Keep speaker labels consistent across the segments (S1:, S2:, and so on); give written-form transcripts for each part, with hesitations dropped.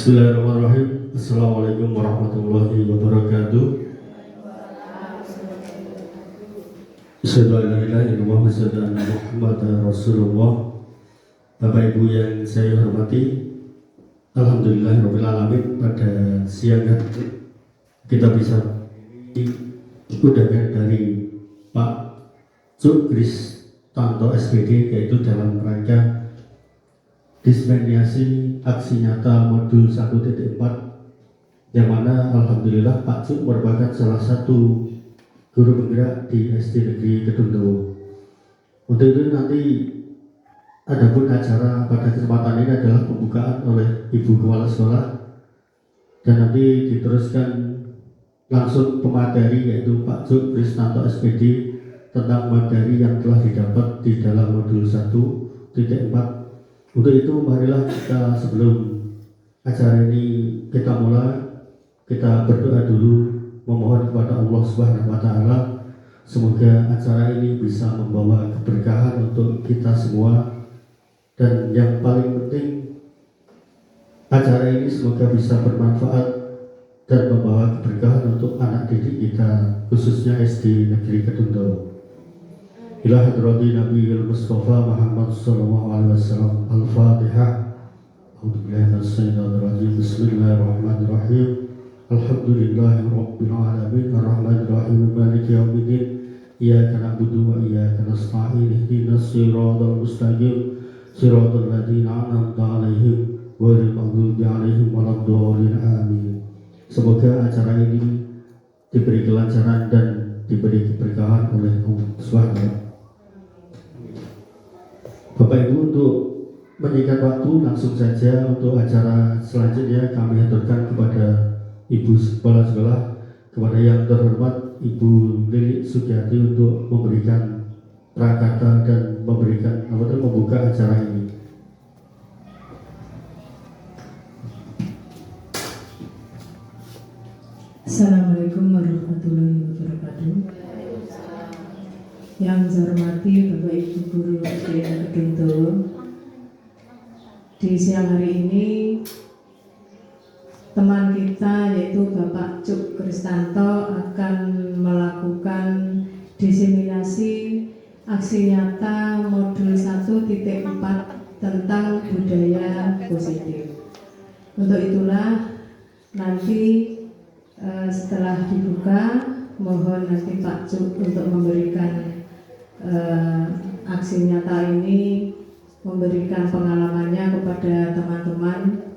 S1: Bismillahirrahmanirrahim. Assalamualaikum warahmatullahi wabarakatuh. Asyhadu an la ilaha illallah wa asyhadu anna Muhammadar Rasulullah. Bapak Ibu yang saya hormati, alhamdulillahirabbil alamin, pada siang hari kita bisa undangan dari Pak Cuk Kristanto SPD, yaitu dalam rangka diseminasi aksi nyata modul 1.4, yang mana alhamdulillah Pak Cuk merupakan salah satu guru penggerak di SD Negeri Kedungdowo. Untuk itu nanti adapun acara pada kesempatan ini adalah pembukaan oleh Ibu Kepala Sekolah, dan nanti diteruskan langsung pemateri, yaitu Pak Cuk Kristanto SPD tentang materi yang telah didapat di dalam modul 1.4. Untuk itu marilah kita, sebelum acara ini kita mulai, kita berdoa dulu, memohon kepada Allah Subhanahu wa Ta'ala semoga acara ini bisa membawa keberkahan untuk kita semua, dan yang paling penting acara ini semoga bisa bermanfaat dan membawa keberkahan untuk anak didik kita, khususnya SD Negeri Kedungdowo. Ila hadrati Nabiyil Mustafa Muhammad sallallahu alaihi wasallam. Al-Fatihah. A'udzubillahi minasyaitonir rajim. Bismillahirrahmanirrahim. Alhamdulillahi rabbil alamin, arrahmanir rahim, maliki yaumiddin. Iyyaka na'budu wa iyyaka nasta'in. Ihdinas siratal mustaqim. Siratal ladzina an'amta 'alaihim ghairil maghdubi 'alaihim waladdallin. Amin. Semoga acara ini diberi kelancaran dan diberi keberkahan oleh Allah Subhanahu. Bapak Ibu, untuk menyingkat waktu, langsung saja untuk acara selanjutnya kami aturkan kepada Ibu Kepala Sekolah, kepada yang terhormat Ibu Lili Sugiyati untuk memberikan prakata dan memberikan membuka acara ini.
S2: Assalamualaikum warahmatullahi wabarakatuh. Yang saya hormati Bapak Ibu Guru SD Kedungdowo, di siang hari ini teman kita yaitu Bapak Cuk Kristanto akan melakukan diseminasi aksi nyata modul 1.4 tentang budaya positif. Untuk itulah nanti setelah dibuka, mohon nanti Pak Cuk untuk memberikan aksi nyata ini, memberikan pengalamannya kepada teman-teman.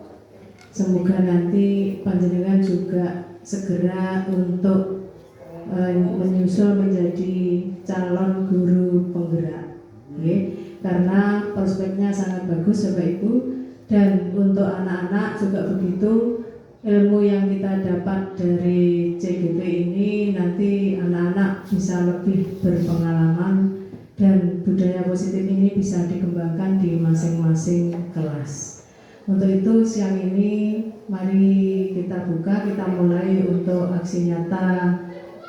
S2: Semoga nanti panjenengan juga segera untuk menyusul menjadi calon guru penggerak, karena prospeknya sangat bagus Bapak Ibu. Dan untuk anak-anak juga begitu, ilmu yang kita dapat dari CGP ini nanti anak-anak bisa lebih berpengalaman dan budaya positif ini bisa dikembangkan di masing-masing kelas. Untuk itu siang ini mari kita buka, kita mulai untuk aksi nyata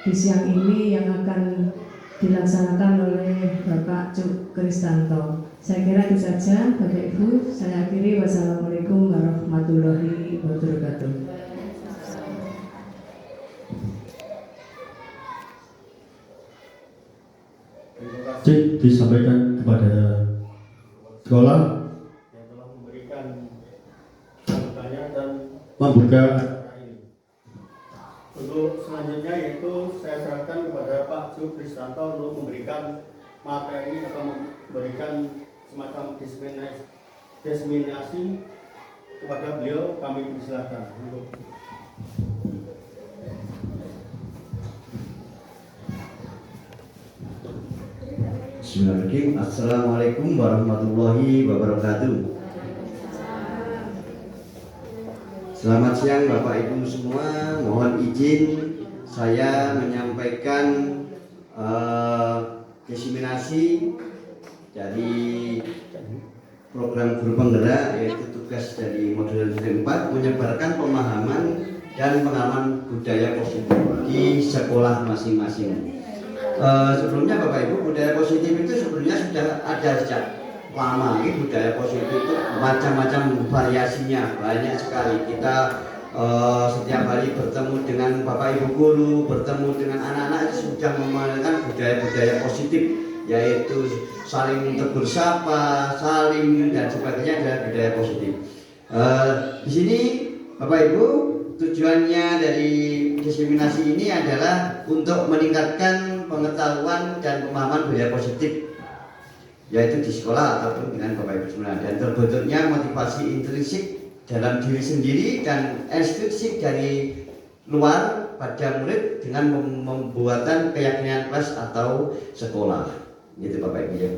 S2: di siang ini yang akan dilaksanakan oleh Bapak Cuk Kristanto. Saya kira itu saja Bapak Ibu, saya akhiri. Wassalamualaikum warahmatullahi wabarakatuh.
S1: Cik disampaikan kepada sekolah yang telah memberikan sambutannya dan membuka acara ini. Untuk selanjutnya yaitu saya serahkan kepada Pak Cuk Kristanto untuk memberikan materi atau memberikan semacam diseminasi kepada beliau. Kami persilakan untuk
S3: Bismillahirrahmanirrahim. Assalamualaikum warahmatullahi wabarakatuh. Selamat siang Bapak Ibu semua. Mohon izin saya menyampaikan diseminasi dari program guru penggerak, yaitu tugas dari modul 4, menyebarkan pemahaman dan pengalaman budaya positif di sekolah masing-masing. Sebelumnya Bapak Ibu, budaya positif itu sebenarnya sudah ada sejak lama. Ini budaya positif itu macam-macam variasinya, banyak sekali. Kita setiap hari bertemu dengan Bapak Ibu guru, bertemu dengan anak-anak itu sudah memamerkan budaya-budaya positif, yaitu saling tegur sapa, saling dan sebagainya adalah budaya positif. Di sini Bapak Ibu, tujuannya dari diseminasi ini adalah untuk meningkatkan pengetahuan dan pemahaman budaya positif, yaitu di sekolah ataupun dengan Bapak Ibu semua, dan terbentuknya motivasi intrinsik dalam diri sendiri dan ekstrinsik dari luar pada murid dengan membuatan keyakinan kelas atau sekolah, gitu Bapak Ibu ya.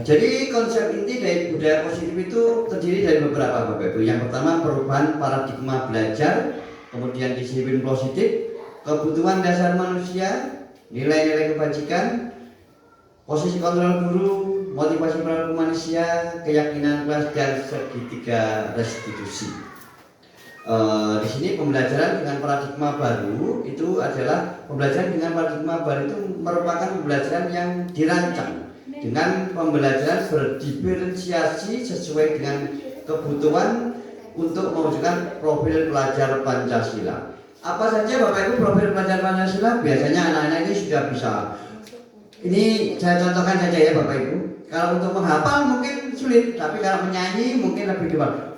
S3: Jadi konsep inti dari budaya positif itu terdiri dari beberapa Bapak Ibu. Yang pertama, perubahan paradigma belajar, kemudian disiplin positif, kebutuhan dasar manusia, nilai-nilai kebajikan, posisi kontrol guru, motivasi perilaku manusia, keyakinan kelas, dan segitiga restitusi. Di sini pembelajaran dengan paradigma baru itu adalah pembelajaran dengan paradigma baru itu merupakan pembelajaran yang dirancang dengan pembelajaran berdiferensiasi sesuai dengan kebutuhan untuk mewujudkan profil pelajar Pancasila. Apa saja Bapak Ibu profil pelajar Pancasila? Biasanya anak-anak ini sudah bisa. Ini saya contohkan saja ya Bapak Ibu. Kalau untuk menghafal mungkin sulit, tapi kalau menyanyi mungkin lebih gampang.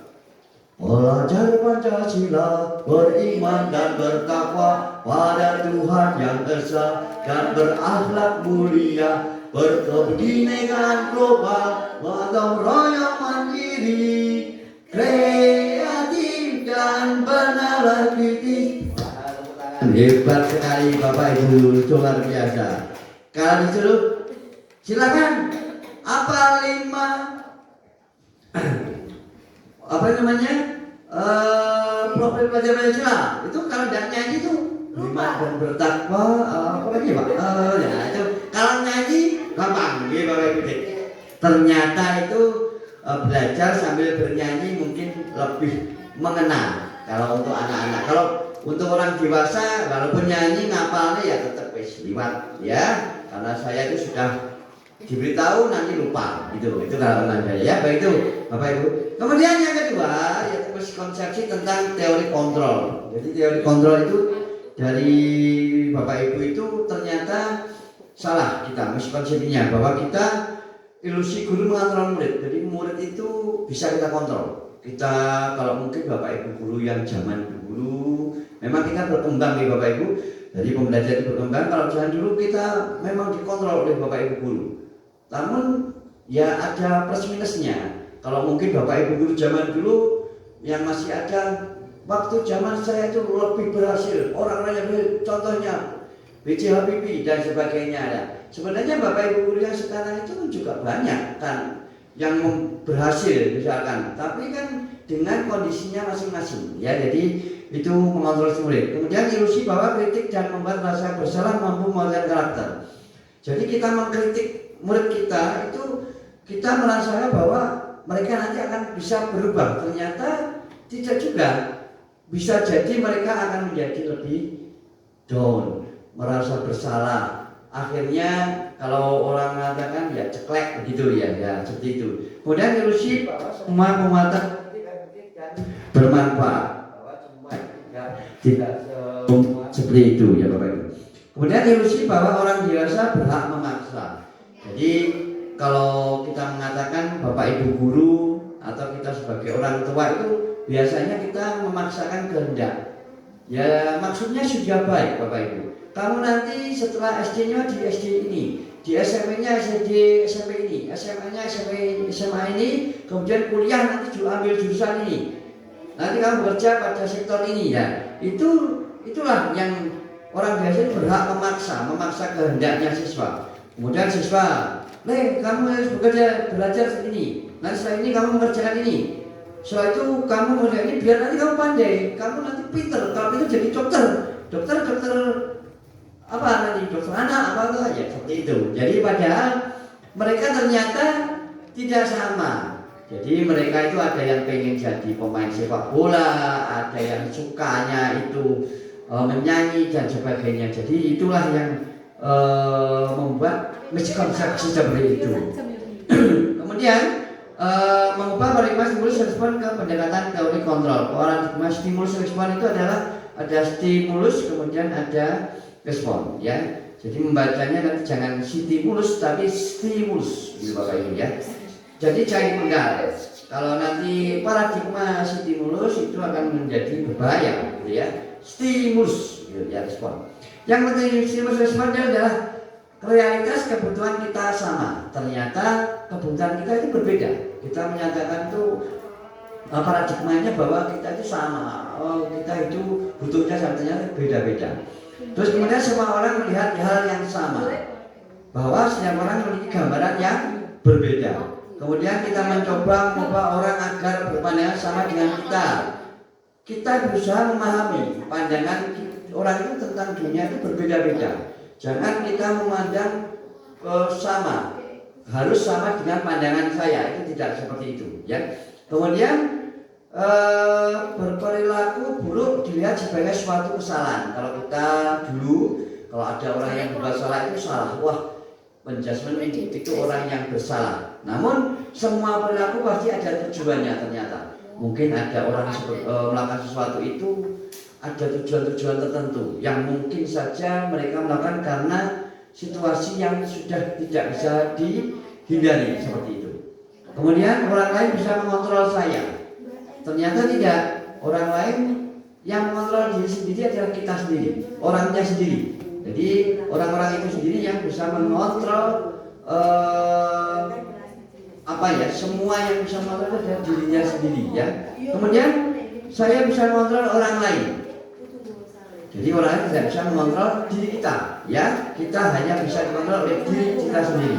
S3: Pelajar Pancasila beriman dan bertakwa pada Tuhan yang Esa dan berakhlak mulia, berkebinekaan global, gotong royong mandiri, kreatif dan benar kritis. Hebat sekali Bapak Ibu, luar biasa. Kalau disuruh silakan apa 5 apa namanya profil pelajar Pancasila itu kalau tidak nyanyi itu beriman dan bertakwa apa lagi Pak? Ya itu kalau nyanyi gampang, gitu Bapak Ibu. Ternyata itu belajar sambil bernyanyi mungkin lebih mengena kalau untuk anak-anak. Kalau untuk orang dewasa walaupun nyanyi ngapalnya ya tetap liwat ya, karena saya itu sudah diberitahu nanti lupa gitu. Itu kalau saya ya. Baik itu Bapak Ibu. Kemudian yang kedua yaitu miskonsepsi tentang teori kontrol. Jadi teori kontrol itu dari Bapak Ibu itu ternyata salah kita miskonsepsinya, bahwa kita ilusi guru mengontrol murid. Jadi murid itu bisa kita kontrol. Kita kalau mungkin Bapak Ibu guru yang zaman dulu memang kita berkembang nih Bapak Ibu. Jadi pembelajaran itu berkembang. Kalau zaman dulu kita memang dikontrol oleh Bapak Ibu guru. Namun ya ada plus minusnya. Kalau mungkin Bapak Ibu guru zaman dulu yang masih ada waktu zaman saya itu lebih berhasil. Orang-orang yang contohnya B.J. Habibie dan sebagainya ya. Sebenarnya Bapak Ibu guru yang sekarang itu juga banyak kan yang berhasil misalkan. Tapi kan dengan kondisinya masing-masing ya. Jadi itu mengontrol murid. Kemudian ilusi bahwa kritik dan membuat rasa bersalah mampu membangun karakter. Jadi kita mengkritik murid kita itu kita merasa bahwa mereka nanti akan bisa berubah. Ternyata tidak juga. Bisa jadi mereka akan menjadi lebih down, merasa bersalah. Akhirnya kalau orang mengatakan ya ceklek begitu ya, ya seperti itu. Kemudian ilusi bahwa semua penguatan bermanfaat, bahwa semua tidak seperti itu ya Bapak Ibu. Kemudian ilusi bahwa orang dewasa berhak memaksa. Jadi kalau kita mengatakan Bapak Ibu guru atau kita sebagai orang tua itu biasanya kita memaksakan kehendak. Ya maksudnya sudah baik Bapak Ibu. Kamu nanti setelah SD-nya di SD ini, di SMP-nya SMP ini, SMA-nya SMA ini, kemudian kuliah nanti ambil jurusan ini. Nanti kamu bekerja pada sektor ini ya. Itulah yang orang biasanya berhak memaksa kehendaknya siswa. Kemudian siswa, kamu harus belajar ini. Nanti setelah ini kamu mengerjakan ini. Setelah itu kamu mengerjakan ini biar nanti kamu pandai, kamu nanti pinter. Kalau itu jadi dokter apa nanti dokter anak apa ya seperti itu. Jadi padahal mereka ternyata tidak sama. Jadi mereka itu ada yang pengen jadi pemain sepak bola, ada yang sukanya itu menyanyi dan sebagainya. Jadi itulah yang membuat miskonsepsi seperti itu. Kemudian Kemudian mengubah paradigma stimulus respon ke pendekatan teori kontrol. Paradigma stimulus respon itu adalah ada stimulus kemudian ada respon, ya. Jadi membacanya nanti jangan stimulus tapi stimulus, gitu Bapak Ibu ya. Jadi jangan penggal. Kalau nanti paradigma stimulus itu akan menjadi berbahaya, gitu ya. Stimulus, gitu ya, respon. Yang penting stimulus respon adalah realitas kebutuhan kita sama. Ternyata kebutuhan kita itu berbeda. Kita menyatakan itu paradigmanya bahwa kita itu sama. Kita itu butuhnya ternyata beda-beda. Terus kemudian semua orang melihat hal yang sama, bahwa setiap orang memiliki gambaran yang berbeda. Kemudian kita mencoba mengubah orang agar berpandangan sama dengan kita. Kita berusaha memahami pandangan orang itu tentang dunia itu berbeda-beda. Jangan kita memandang sama, harus sama dengan pandangan saya, itu tidak seperti itu, ya. Kemudian berperilaku buruk dilihat sebagai suatu kesalahan. Kalau kita dulu, kalau ada orang yang berbuat salah itu salah, wah, penjudgment itu orang yang bersalah. Namun semua perilaku pasti ada tujuannya ternyata. Mungkin ada orang melakukan sesuatu itu ada tujuan-tujuan tertentu yang mungkin saja mereka melakukan karena situasi yang sudah tidak bisa dihindari seperti itu. Kemudian orang lain bisa mengontrol saya. Ternyata tidak, orang lain yang mengontrol diri sendiri adalah kita sendiri, orangnya sendiri. Jadi orang-orang itu sendiri yang bisa mengontrol semua yang bisa mengontrol adalah dirinya sendiri, ya. Kemudian saya bisa mengontrol orang lain. Jadi orang lain tidak bisa mengontrol diri kita, ya. Kita hanya bisa dikontrol oleh diri kita sendiri.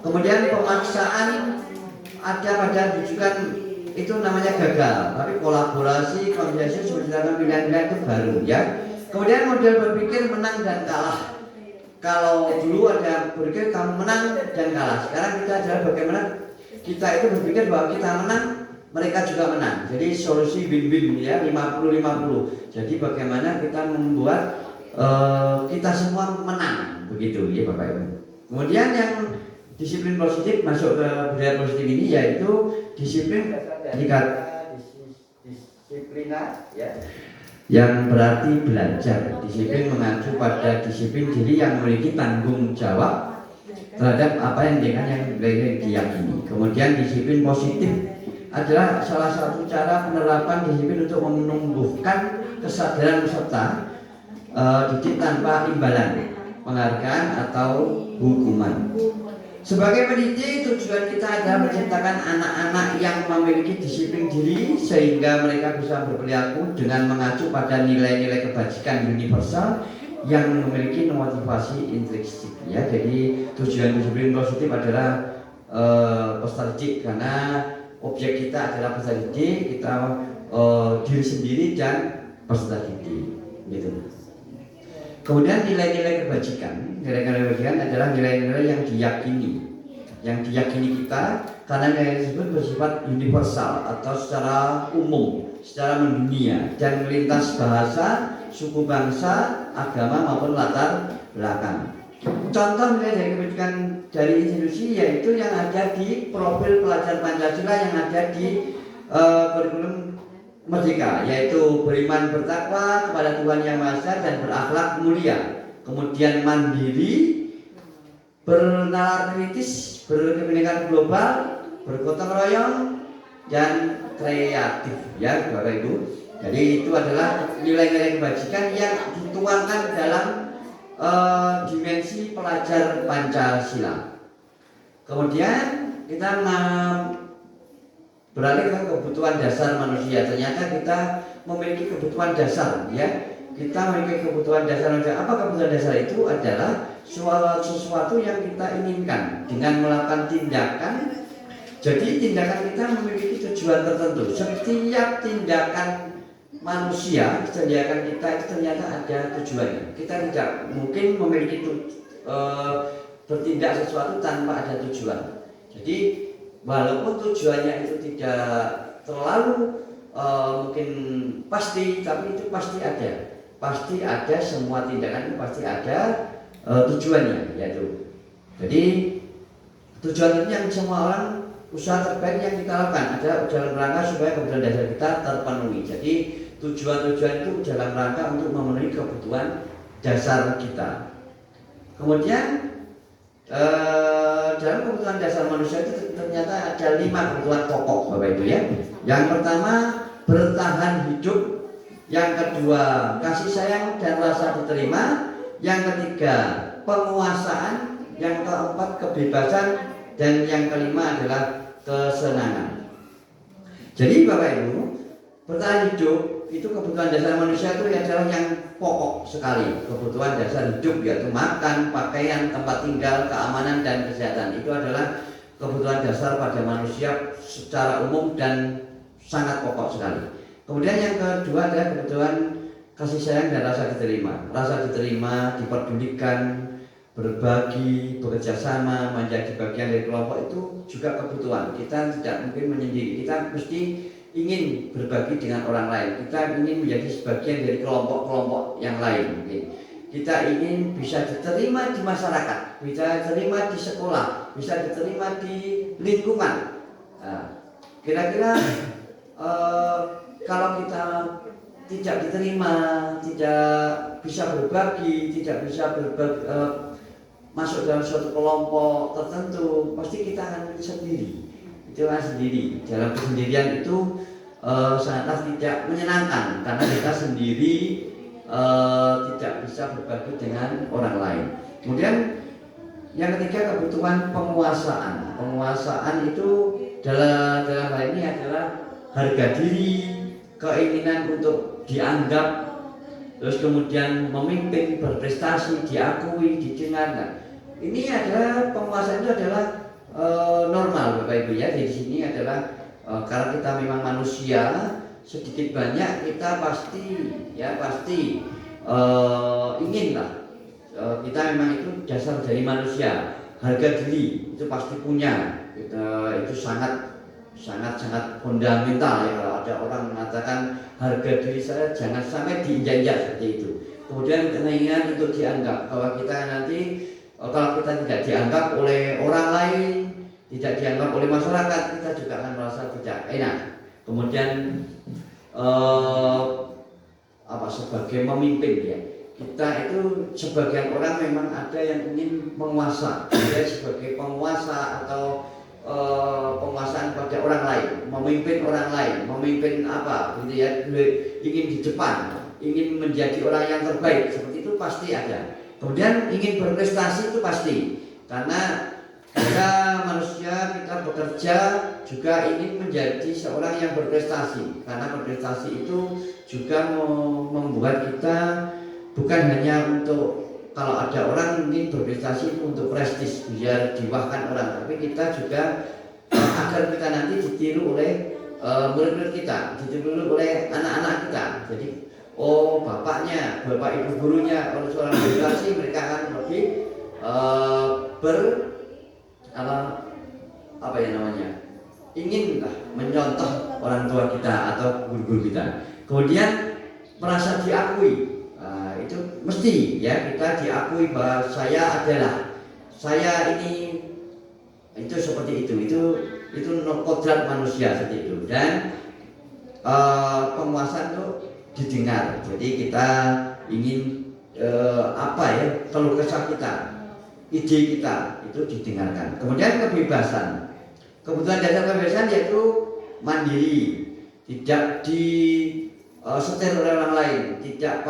S3: Kemudian pemaksaan ada pada tujuan itu namanya gagal, tapi kolaborasi, konsesiasi, sebenarnya pilihan-pilihan itu baru, ya. Kemudian model berpikir menang dan kalah. Kalau dulu ada berpikir kamu menang dan kalah, sekarang kita adalah bagaimana kita itu berpikir bahwa kita menang, mereka juga menang. Jadi solusi win-win, ya, 50-50. Jadi bagaimana kita membuat kita semua menang, begitu, ya Bapak Ibu. Kemudian yang disiplin positif masuk ke budaya positif ini yaitu disiplin dari kata disiplina, ya, yang berarti belajar. Disiplin mengacu pada disiplin diri yang memiliki tanggung jawab terhadap apa yang diyakini. Kemudian disiplin positif adalah salah satu cara penerapan disiplin untuk menumbuhkan kesadaran peserta didik tanpa imbalan, penghargaan atau hukuman. Sebagai pendidik, tujuan kita adalah menciptakan anak-anak yang memiliki disiplin diri sehingga mereka bisa berperilaku dengan mengacu pada nilai-nilai kebajikan universal yang memiliki motivasi intrinsik, ya. Jadi tujuan disiplin positif adalah peserta didik, karena objek kita adalah peserta didik, kita diri sendiri dan peserta didik, gitu. Kemudian nilai-nilai kebajikan. Nilai-nilai kebajikan adalah nilai-nilai yang diyakini kita, karena nilai tersebut bersifat universal atau secara umum, secara mendunia dan melintas bahasa, suku bangsa, agama maupun latar belakang. Contoh nilai dari kebajikan dari institusi yaitu yang ada di profil pelajar Pancasila yang ada di kurikulum Merdeka, yaitu beriman bertakwa kepada Tuhan Yang Maha Esa dan berakhlak mulia. Kemudian mandiri, bernalar kritis, berkebinekaan global, bergotong royong, dan kreatif, ya Bapak Ibu. Jadi itu adalah nilai-nilai kebajikan yang dituangkan dalam dimensi pelajar Pancasila. Kemudian kita beralih ke kebutuhan dasar manusia. Ternyata kita memiliki kebutuhan dasar, ya. Kita memiliki kebutuhan dasar manusia. Apa kebutuhan dasar itu? Adalah sesuatu yang kita inginkan dengan melakukan tindakan. Jadi tindakan kita memiliki tujuan tertentu. Setiap tindakan manusia, tindakan kita itu ternyata ada tujuannya. Kita tidak mungkin memiliki bertindak sesuatu tanpa ada tujuan. Jadi walaupun tujuannya itu tidak terlalu mungkin pasti, tapi itu pasti ada. Pasti ada, semua tindakan itu pasti ada tujuannya, yaitu. Jadi tujuan itu yang semua orang usaha terbaik yang kita lakukan adalah dalam rangka supaya kebutuhan dasar kita terpenuhi. Jadi tujuan-tujuan itu dalam rangka untuk memenuhi kebutuhan dasar kita. Kemudian dalam kebutuhan dasar manusia itu ternyata ada 5 kebutuhan pokok, Bapak Ibu ya. Yang pertama, bertahan hidup. Yang kedua, kasih sayang dan rasa diterima. Yang ketiga, penguasaan. Yang keempat, kebebasan. Dan yang kelima adalah kesenangan. Jadi Bapak Ibu, bertahan hidup itu kebutuhan dasar manusia itu adalah yang pokok sekali. Kebutuhan dasar hidup yaitu makan, pakaian, tempat tinggal, keamanan dan kesehatan. Itu adalah kebutuhan dasar pada manusia secara umum dan sangat pokok sekali. Kemudian yang kedua adalah kebutuhan kasih sayang dan rasa diterima. Rasa diterima, diperdulikan, berbagi, bekerja sama, menjadi bagian dari kelompok itu juga kebutuhan. Kita tidak mungkin menyendiri. Kita mesti ingin berbagi dengan orang lain. Kita ingin menjadi sebagian dari kelompok-kelompok yang lain. Kita ingin bisa diterima di masyarakat, bisa diterima di sekolah, bisa diterima di lingkungan. Kira-kira kalau kita tidak diterima, tidak bisa berbagi, tidak bisa masuk dalam suatu kelompok tertentu, pasti kita akan sendiri. Itu kan sendiri. Dalam kesendirian itu sangatlah tidak menyenangkan karena kita sendiri tidak bisa berbagi dengan orang lain. Kemudian yang ketiga kebutuhan penguasaan. Penguasaan itu dalam hal ini adalah harga diri, keinginan untuk dianggap, terus kemudian memimpin, berprestasi, diakui, didengar. Nah, ini adalah penguasaan itu adalah normal Bapak Ibu ya. Di sini adalah karena kita memang manusia, sedikit banyak kita pasti inginlah. Kita memang itu dasar dari manusia. Harga diri itu pasti punya. Itu sangat fundamental ya. Kalau ada orang mengatakan harga diri saya jangan sampai diinjak-injak seperti itu. Kemudian keinginan untuk dianggap bahwa kita nanti kalau kita tidak dianggap oleh orang lain, tidak dianggap oleh masyarakat, kita juga akan merasa tidak enak. Kemudian sebagai pemimpin ya, kita itu sebagian orang memang ada yang ingin menguasa, dia sebagai penguasa atau penguasaan pada orang lain, memimpin orang lain, memimpin gitu ya, ingin di depan, ingin menjadi orang yang terbaik, seperti itu pasti ada. Kemudian ingin berprestasi itu pasti, karena kita manusia, kita bekerja juga ingin menjadi seorang yang berprestasi, karena berprestasi itu juga membuat kita bukan hanya untuk, kalau ada orang ingin berprestasi itu untuk prestis, biar diwahkan orang, tapi kita juga agar kita nanti ditiru oleh murid-murid kita, ditiru oleh anak-anak kita. Jadi bapaknya, bapak ibu gurunya, kalau seorang berprestasi mereka akan lebih inginlah menyontoh orang tua kita atau guru-guru kita. Kemudian merasa diakui. Itu mesti ya, kita diakui bahwa saya ini itu seperti itu kodrat manusia seperti itu. Dan penguasaan itu didengar. Jadi kita ingin keluh kesah kita, ide kita itu didengarkan. Kemudian kebebasan. Kebutuhan dasar kebebasan yaitu mandiri, tidak disetir oleh orang lain, tidak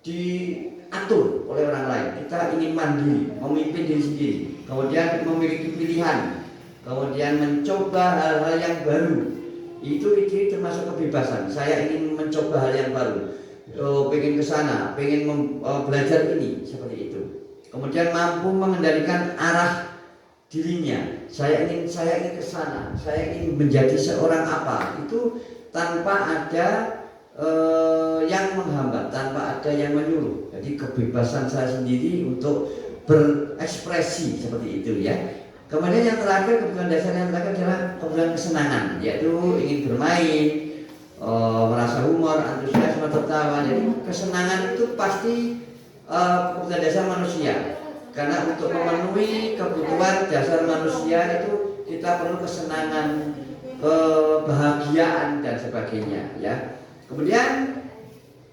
S3: diatur oleh orang lain. Kita ingin mandiri, memimpin diri sendiri, kemudian memiliki pilihan, kemudian mencoba hal-hal yang baru. Itu termasuk kebebasan. Saya ingin mencoba hal yang baru, pengen ke sana, pengen belajar ini, seperti itu. Kemudian mampu mengendalikan arah dirinya. Saya ingin ke sana, saya ingin menjadi seorang apa. Itu tanpa ada yang menghambat, tanpa ada yang menyuruh. Jadi kebebasan saya sendiri untuk berekspresi seperti itu ya. Kemudian yang terakhir, kebutuhan dasar yang terakhir adalah kebutuhan kesenangan, yaitu ingin bermain, merasa humor, antusiasme, tertawa. Jadi kesenangan itu pasti kebutuhan dasar manusia. Karena untuk memenuhi kebutuhan dasar manusia itu kita perlu kesenangan, kebahagiaan dan sebagainya ya. Kemudian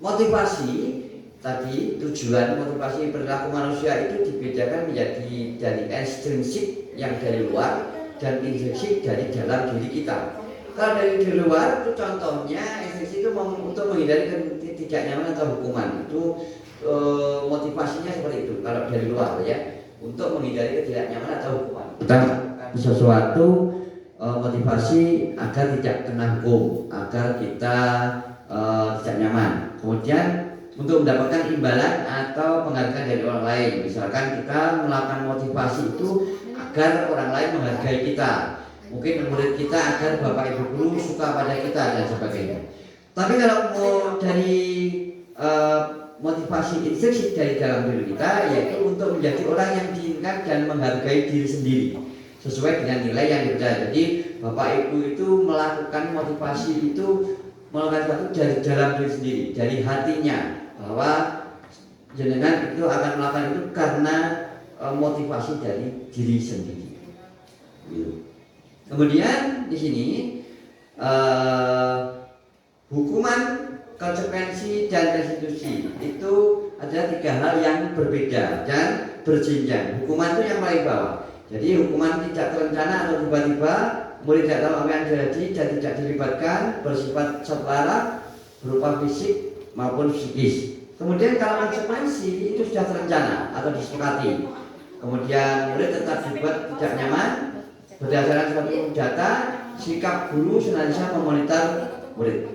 S3: motivasi tadi, tujuan motivasi perilaku manusia itu dibedakan menjadi dari ekstrinsik yang dari luar dan intrinsik dari dalam diri kita. Kalau dari luar itu contohnya ekstrinsik itu untuk menghindari tidak nyaman atau hukuman, itu motivasinya seperti itu. Kalau dari luar ya, untuk menghindari ketidaknyamanan atau hukuman. Kita melakukan sesuatu, motivasi agar tidak kena hukum, agar kita tidak nyaman. Kemudian untuk mendapatkan imbalan atau penghargaan dari orang lain. Misalkan kita melakukan motivasi itu agar orang lain menghargai kita. Mungkin murid kita agar bapak ibu guru suka pada kita dan sebagainya. Tapi kalau mau dari motivasi intrinsik dari dalam diri kita, yaitu untuk menjadi orang yang diinginkan dan menghargai diri sendiri sesuai dengan nilai yang dipercaya. Jadi bapak ibu itu melakukan motivasi itu melakukan sesuatu dari dalam diri sendiri, dari hatinya, bahwa jenengan itu akan melakukan itu karena motivasi dari diri sendiri. Kemudian di sini hukuman, konsekuensi dan restitusi itu adalah 3 hal yang berbeda dan berjenjang. Hukuman itu yang paling bawah. Jadi hukuman tidak terencana atau tiba-tiba, murid tidak tahu apa yang terjadi dan tidak dilibatkan, bersifat satu arah, berupa fisik maupun psikis. Kemudian kalau konsekuensi itu sudah terencana atau disepakati. Kemudian murid tetap dibuat tidak nyaman berdasarkan suatu data, sikap guru senantiasa memonitor murid.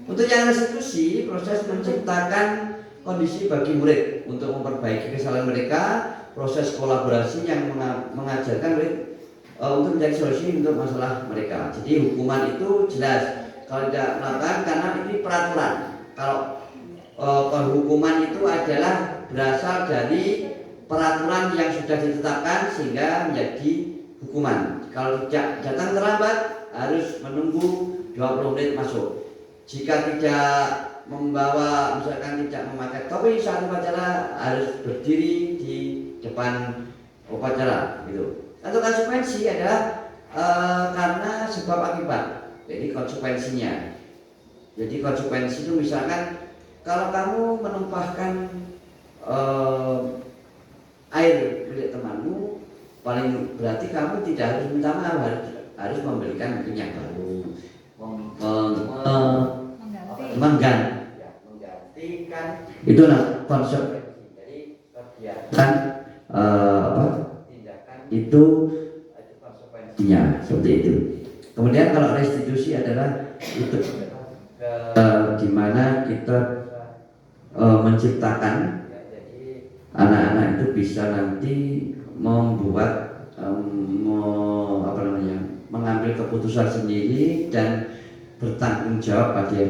S3: Untuk yang restitusi, proses menciptakan kondisi bagi murid untuk memperbaiki kesalahan mereka, proses kolaborasi yang mengajarkan murid untuk mencari solusi untuk masalah mereka. Jadi hukuman itu jelas kalau tidak melakukan, karena ini peraturan. Kalau hukuman itu adalah berasal dari peraturan yang sudah ditetapkan sehingga menjadi hukuman. Kalau tidak datang terlambat harus menunggu 20 menit masuk. Jika tidak membawa, misalkan tidak memakai topi saat upacara, harus berdiri di depan upacara gitu. Atau konsekuensi adalah karena sebab akibat. Jadi konsekuensinya. Jadi konsekuensi itu misalkan kalau kamu menumpahkan air milik temanmu, paling berarti kamu tidak harus minta maaf, harus memberikan mungkin yang baru, menggantikan. Itu konsekuensi. Jadi kegiatan tindakan itu konsekuensinya seperti itu. Kemudian kalau restitusi adalah itu di mana kita menciptakan anak-anak itu bisa nanti membuat mengambil keputusan sendiri dan bertanggung jawab pada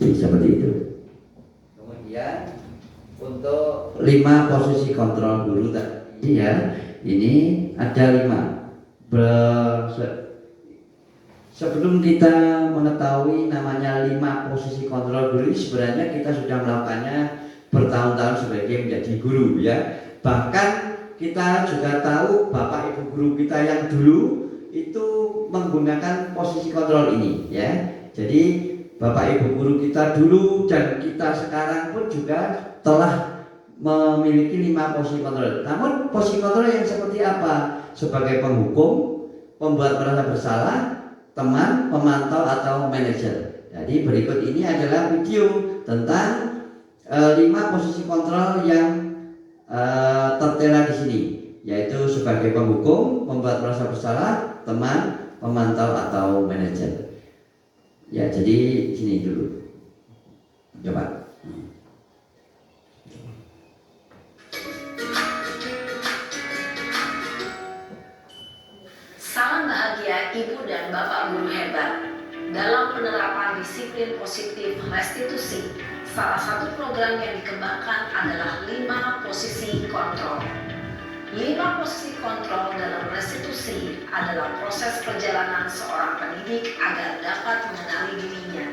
S3: seperti itu. Kemudian untuk 5 posisi kontrol guru tadi ya, ini ada 5. Sebelum kita mengetahui namanya 5 posisi kontrol guru, sebenarnya kita sudah melakukannya bertahun-tahun sebagai menjadi guru ya. Bahkan kita juga tahu bapak ibu guru kita yang dulu itu menggunakan posisi kontrol ini ya. Jadi bapak ibu guru kita dulu dan kita sekarang pun juga telah memiliki 5 posisi kontrol. Namun posisi kontrol yang seperti apa? Sebagai penghukum, pembuat merasa bersalah, teman, pemantau atau manajer. Jadi berikut ini adalah video tentang 5 posisi kontrol yang tertera di sini, yaitu sebagai penghukum, pembuat merasa bersalah, teman, pemantau atau manajer. Ya, jadi sini dulu. Coba.
S4: Salam bahagia Ibu dan Bapak guru hebat. Dalam penerapan disiplin positif restitusi, salah satu program yang dikembangkan adalah 5 posisi kontrol. 5 posisi kontrol dalam restitusi adalah proses perjalanan seorang pendidik agar dapat mengenali dirinya.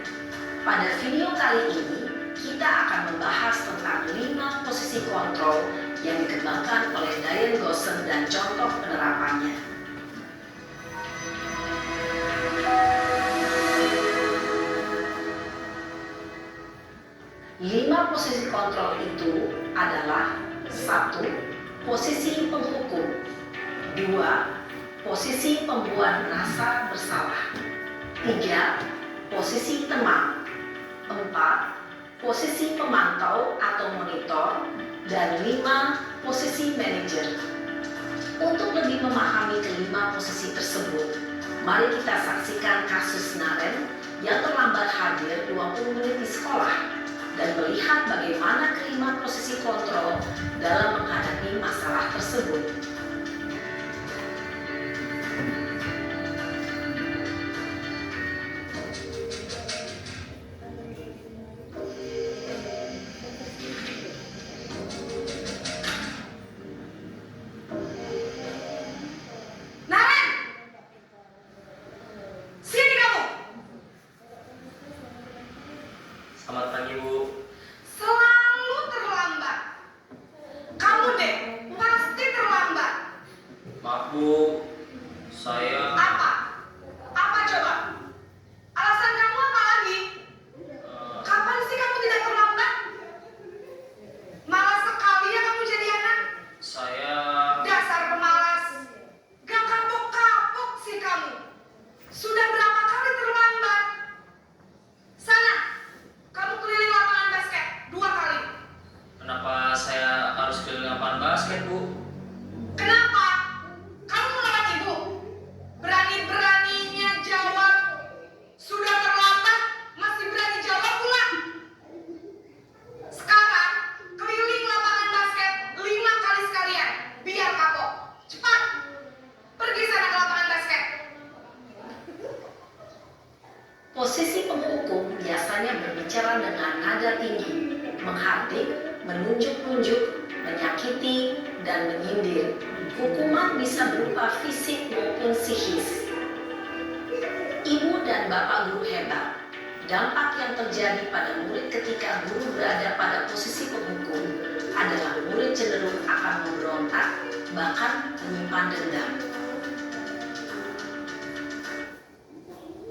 S4: Pada video kali ini, kita akan membahas tentang 5 posisi kontrol yang dikembangkan oleh Diane Gossen dan contoh penerapannya. Lima posisi kontrol itu adalah: 1. Posisi penghukum. 2. Posisi pembuat merasa bersalah. 3. Posisi teman. 4. Posisi pemantau atau monitor. Dan 5. Posisi manajer. Untuk lebih memahami kelima posisi tersebut, mari kita saksikan kasus Naren yang terlambat hadir 20 menit di sekolah dan melihat bagaimana kelima posisi kontrol dalam menghadapi masalah tersebut.
S5: Naren! Sini kamu!
S6: Selamat pagi, Bu.
S5: Selalu terlambat. Kamu deh, pasti terlambat.
S6: Maaf, Bu. Saya
S5: Apa? Apa coba? Alasan kamu apa lagi? Kapan sih kamu tidak terlambat? Malas sekali ya kamu jadi anak.
S6: saya
S5: Dasar pemalas. Gak kapok-kapok sih kamu. Sudah berapa kali terlambat? Sana, kamu keliling lapangan basket 2 kali.
S6: kenapa saya harus keliling lapangan basket, Bu?
S5: Kenapa? Kamu melawan ibu? Berani-beraninya jawab. Sudah terlambat, masih berani jawab pula. Sekarang, keliling lapangan basket 5 kali sekalian. Biar kapok. Cepat. Pergi sana ke lapangan basket.
S4: Posisi penghukum biasanya berbicara dengan nada tinggi, menghardik, menunjuk-nunjuk, menyakiti, dan menyindir. Hukuman bisa berupa fisik maupun psikis. Ibu dan bapak guru hebat. Dampak yang terjadi pada murid ketika guru berada pada posisi penghukum adalah murid cenderung akan memberontak, bahkan menyimpan dendam.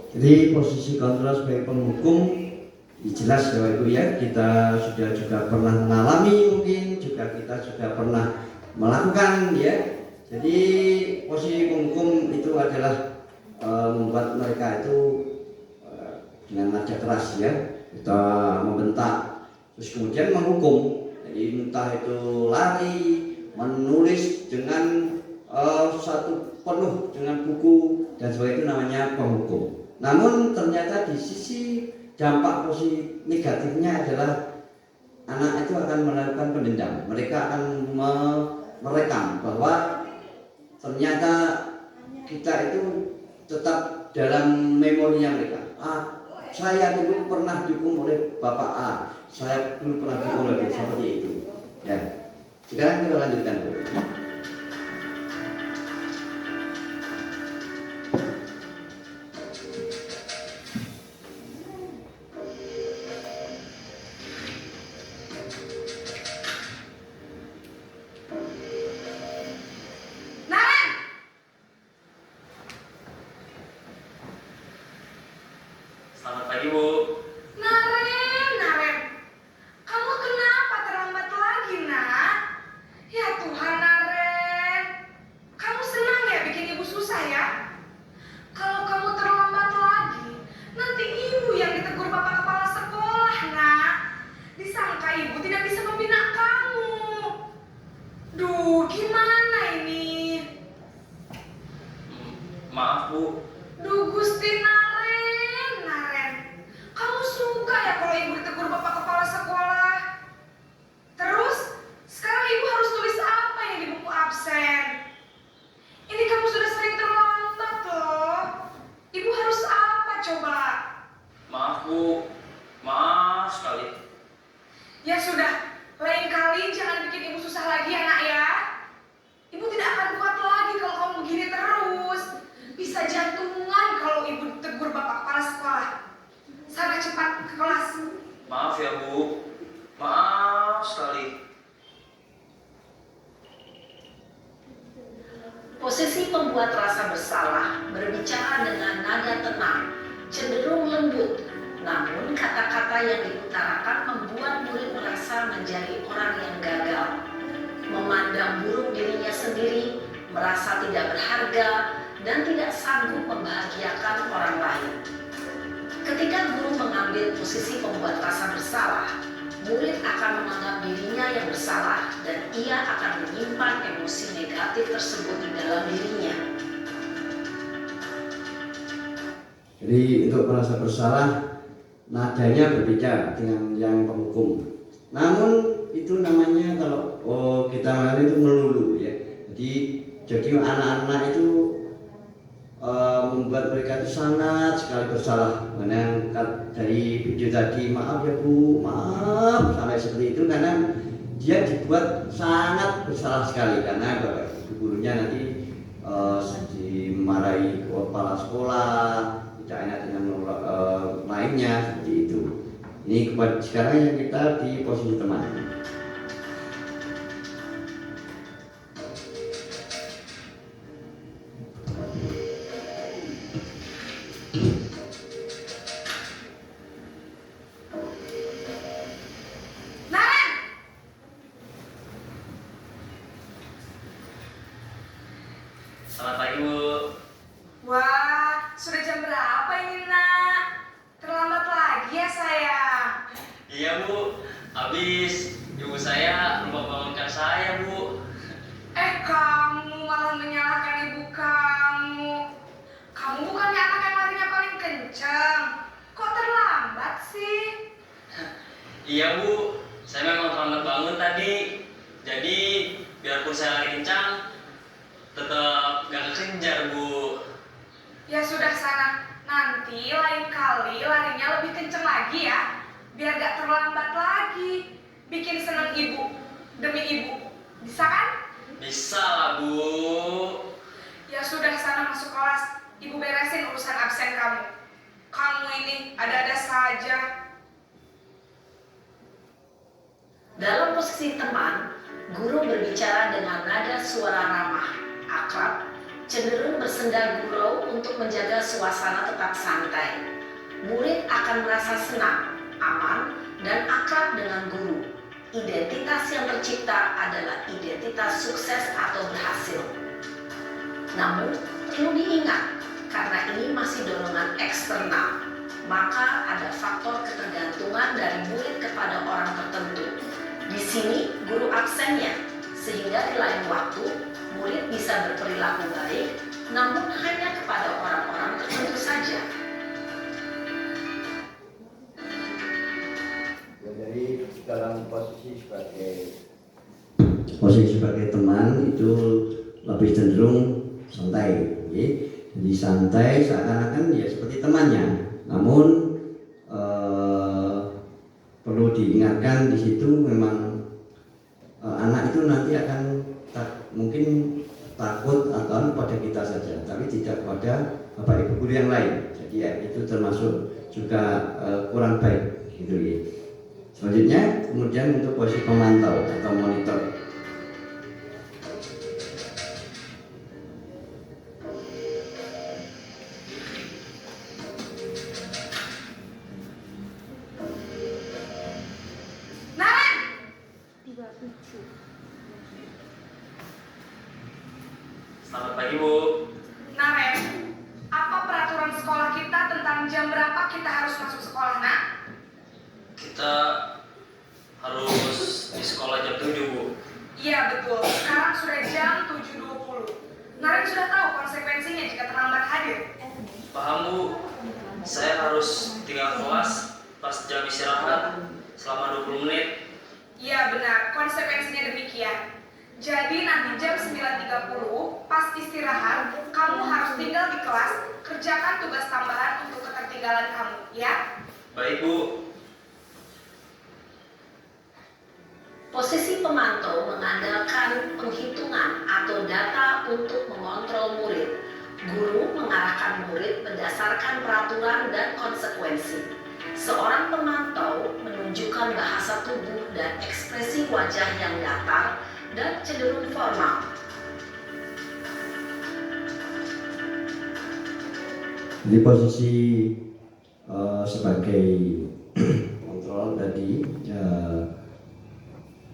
S3: Jadi posisi kontrol sebagai penghukum jelas Bapak Ibu ya, kita sudah juga pernah mengalami, mungkin juga kita sudah pernah melakukan ya. Jadi posisi penghukum itu adalah membuat mereka itu dengan nada keras ya, kita membentak, terus kemudian menghukum. Jadi entah itu lari, menulis dengan satu penuh dengan buku dan sebagainya, itu namanya penghukum. Namun ternyata di sisi dampak posisi negatifnya adalah anak itu akan melakukan pendendam. Mereka akan merekam bahwa ternyata kita itu tetap dalam memorinya mereka. Saya dulu pernah dihukum oleh Bapak A. Saya dulu pernah dihukum oleh B. Seperti itu. Ya. Sekarang kita lanjutkan dulu.
S5: Naren!
S6: Selamat pagi, Bu.
S5: Naren. Kamu kenapa terlambat lagi, nak? Ya Tuhan, Naren. Kamu senang ya bikin ibu susah ya? Kalau kamu terlambat lagi, nanti ibu yang ditegur bapak kepala sekolah, nak. Disangka ibu tidak bisa membina kamu. Duh, gimana ini?
S6: Maaf, Bu.
S5: Duh, Gusti Naren. Kamu suka ya kalau ibu ditegur bapak kepala sekolah? Terus, sekarang ibu harus tulis apa yang di buku absen? Ini kamu sudah sering terlambat loh. Ibu harus apa coba?
S6: Maaf, Bu. Maaf sekali.
S5: Ya sudah, lain kali jangan bikin ibu susah lagi ya nak ya. Ibu tidak akan kuat lagi kalau kamu begini terus. Bisa jantungan kalau ibu ditegur bapak kepala sekolah. Sana cepat ke kelas.
S6: Maaf ya, Bu. Maaf sekali.
S4: pembuat rasa bersalah berbicara dengan nada tenang, cenderung lembut. Namun kata-kata yang diutarakan membuat murid merasa menjadi orang yang gagal, memandang buruk dirinya sendiri, merasa tidak berharga, dan tidak sanggup membahagiakan orang lain. Ketika guru mengambil posisi pembuat rasa bersalah, murid akan menganggap dirinya yang bersalah dan ia akan menyimpan emosi negatif tersebut di dalam dirinya.
S3: Jadi untuk merasa bersalah, nadanya berbeda dengan yang penghukum. Namun itu namanya kalau kita itu melulu ya. Jadi anak-anak itu membuat mereka itu sangat sekali bersalah. Karena dari video tadi, maaf ya Bu, maaf sampai seperti itu, karena dia dibuat sangat bersalah sekali karena gurunya nanti dimarahi kepala sekolah, tidak enak dengan lainnya seperti itu. Ini sekarang yang kita di posisi teman.
S5: Naren!
S6: Selamat pagi, Bu.
S5: Wah, sudah jam berapa ini, Nak? Terlambat lagi ya, sayang?
S6: Iya, Bu. Habis ibu saya lupa bangunkan saya, Bu.
S5: Kamu malah menyalahkan ibu kamu. Kamu bukannya anak yang larinya paling kencang. Kok terlambat sih?
S6: Iya, Bu. Saya memang terlambat bangun tadi. Jadi, biarpun saya lari kencang, tetap gak kekejar, Bu.
S5: Ya sudah sana, nanti lain kali larinya lebih kencang lagi ya. Biar gak terlambat lagi. Bikin seneng ibu, demi ibu. Bisa kan?
S6: Bisa lah, Bu.
S5: Ya sudah sana masuk kelas. Ibu beresin urusan absen kamu. Kamu ini ada-ada saja.
S4: Dalam posisi teman, guru berbicara dengan nada suara ramah, akrab, cenderung bersenda gurau untuk menjaga suasana tetap santai. Murid akan merasa senang, aman, dan akrab dengan guru. Identitas yang tercipta adalah identitas sukses atau berhasil. Namun, perlu diingat, karena ini masih dorongan eksternal, maka ada faktor ketergantungan dari murid kepada orang tertentu. Di sini, guru absennya, sehingga di lain waktu, murid bisa berperilaku baik, namun hanya kepada orang-orang tertentu saja.
S3: Jadi dalam posisi sebagai teman itu lebih cenderung santai, ya. Jadi santai seakan-akan ya seperti temannya. Namun perlu diingatkan di situ memang anak itu nanti akan mungkin takut atau pada kita saja, tapi tidak pada bapak ibu guru yang lain. Jadi ya, itu termasuk juga kurang baik, gitu ya. Selanjutnya, kemudian untuk posisi pemantau atau monitor.
S5: Naren!
S6: Selamat pagi, Bu.
S5: Naren, apa peraturan sekolah kita tentang jam berapa kita harus masuk sekolah, Nak?
S6: Kita harus di sekolah jam 7, Bu.
S5: Iya betul, sekarang sudah jam 7.20. Naren sudah tahu konsekuensinya jika terlambat hadir.
S6: Paham, Bu. Saya harus tinggal kelas pas jam istirahat selama 20 menit.
S5: Iya benar, konsekuensinya demikian. Jadi nanti jam 9.30 pas istirahat, kamu harus tinggal di kelas, kerjakan tugas tambahan untuk ketertinggalan kamu, ya?
S6: Baik, Bu.
S4: Posisi pemantau mengandalkan penghitungan atau data untuk mengontrol murid. Guru mengarahkan murid berdasarkan peraturan dan konsekuensi. Seorang pemantau menunjukkan bahasa tubuh dan ekspresi wajah yang datar dan cenderung formal.
S3: Jadi posisi sebagai kontrol tadi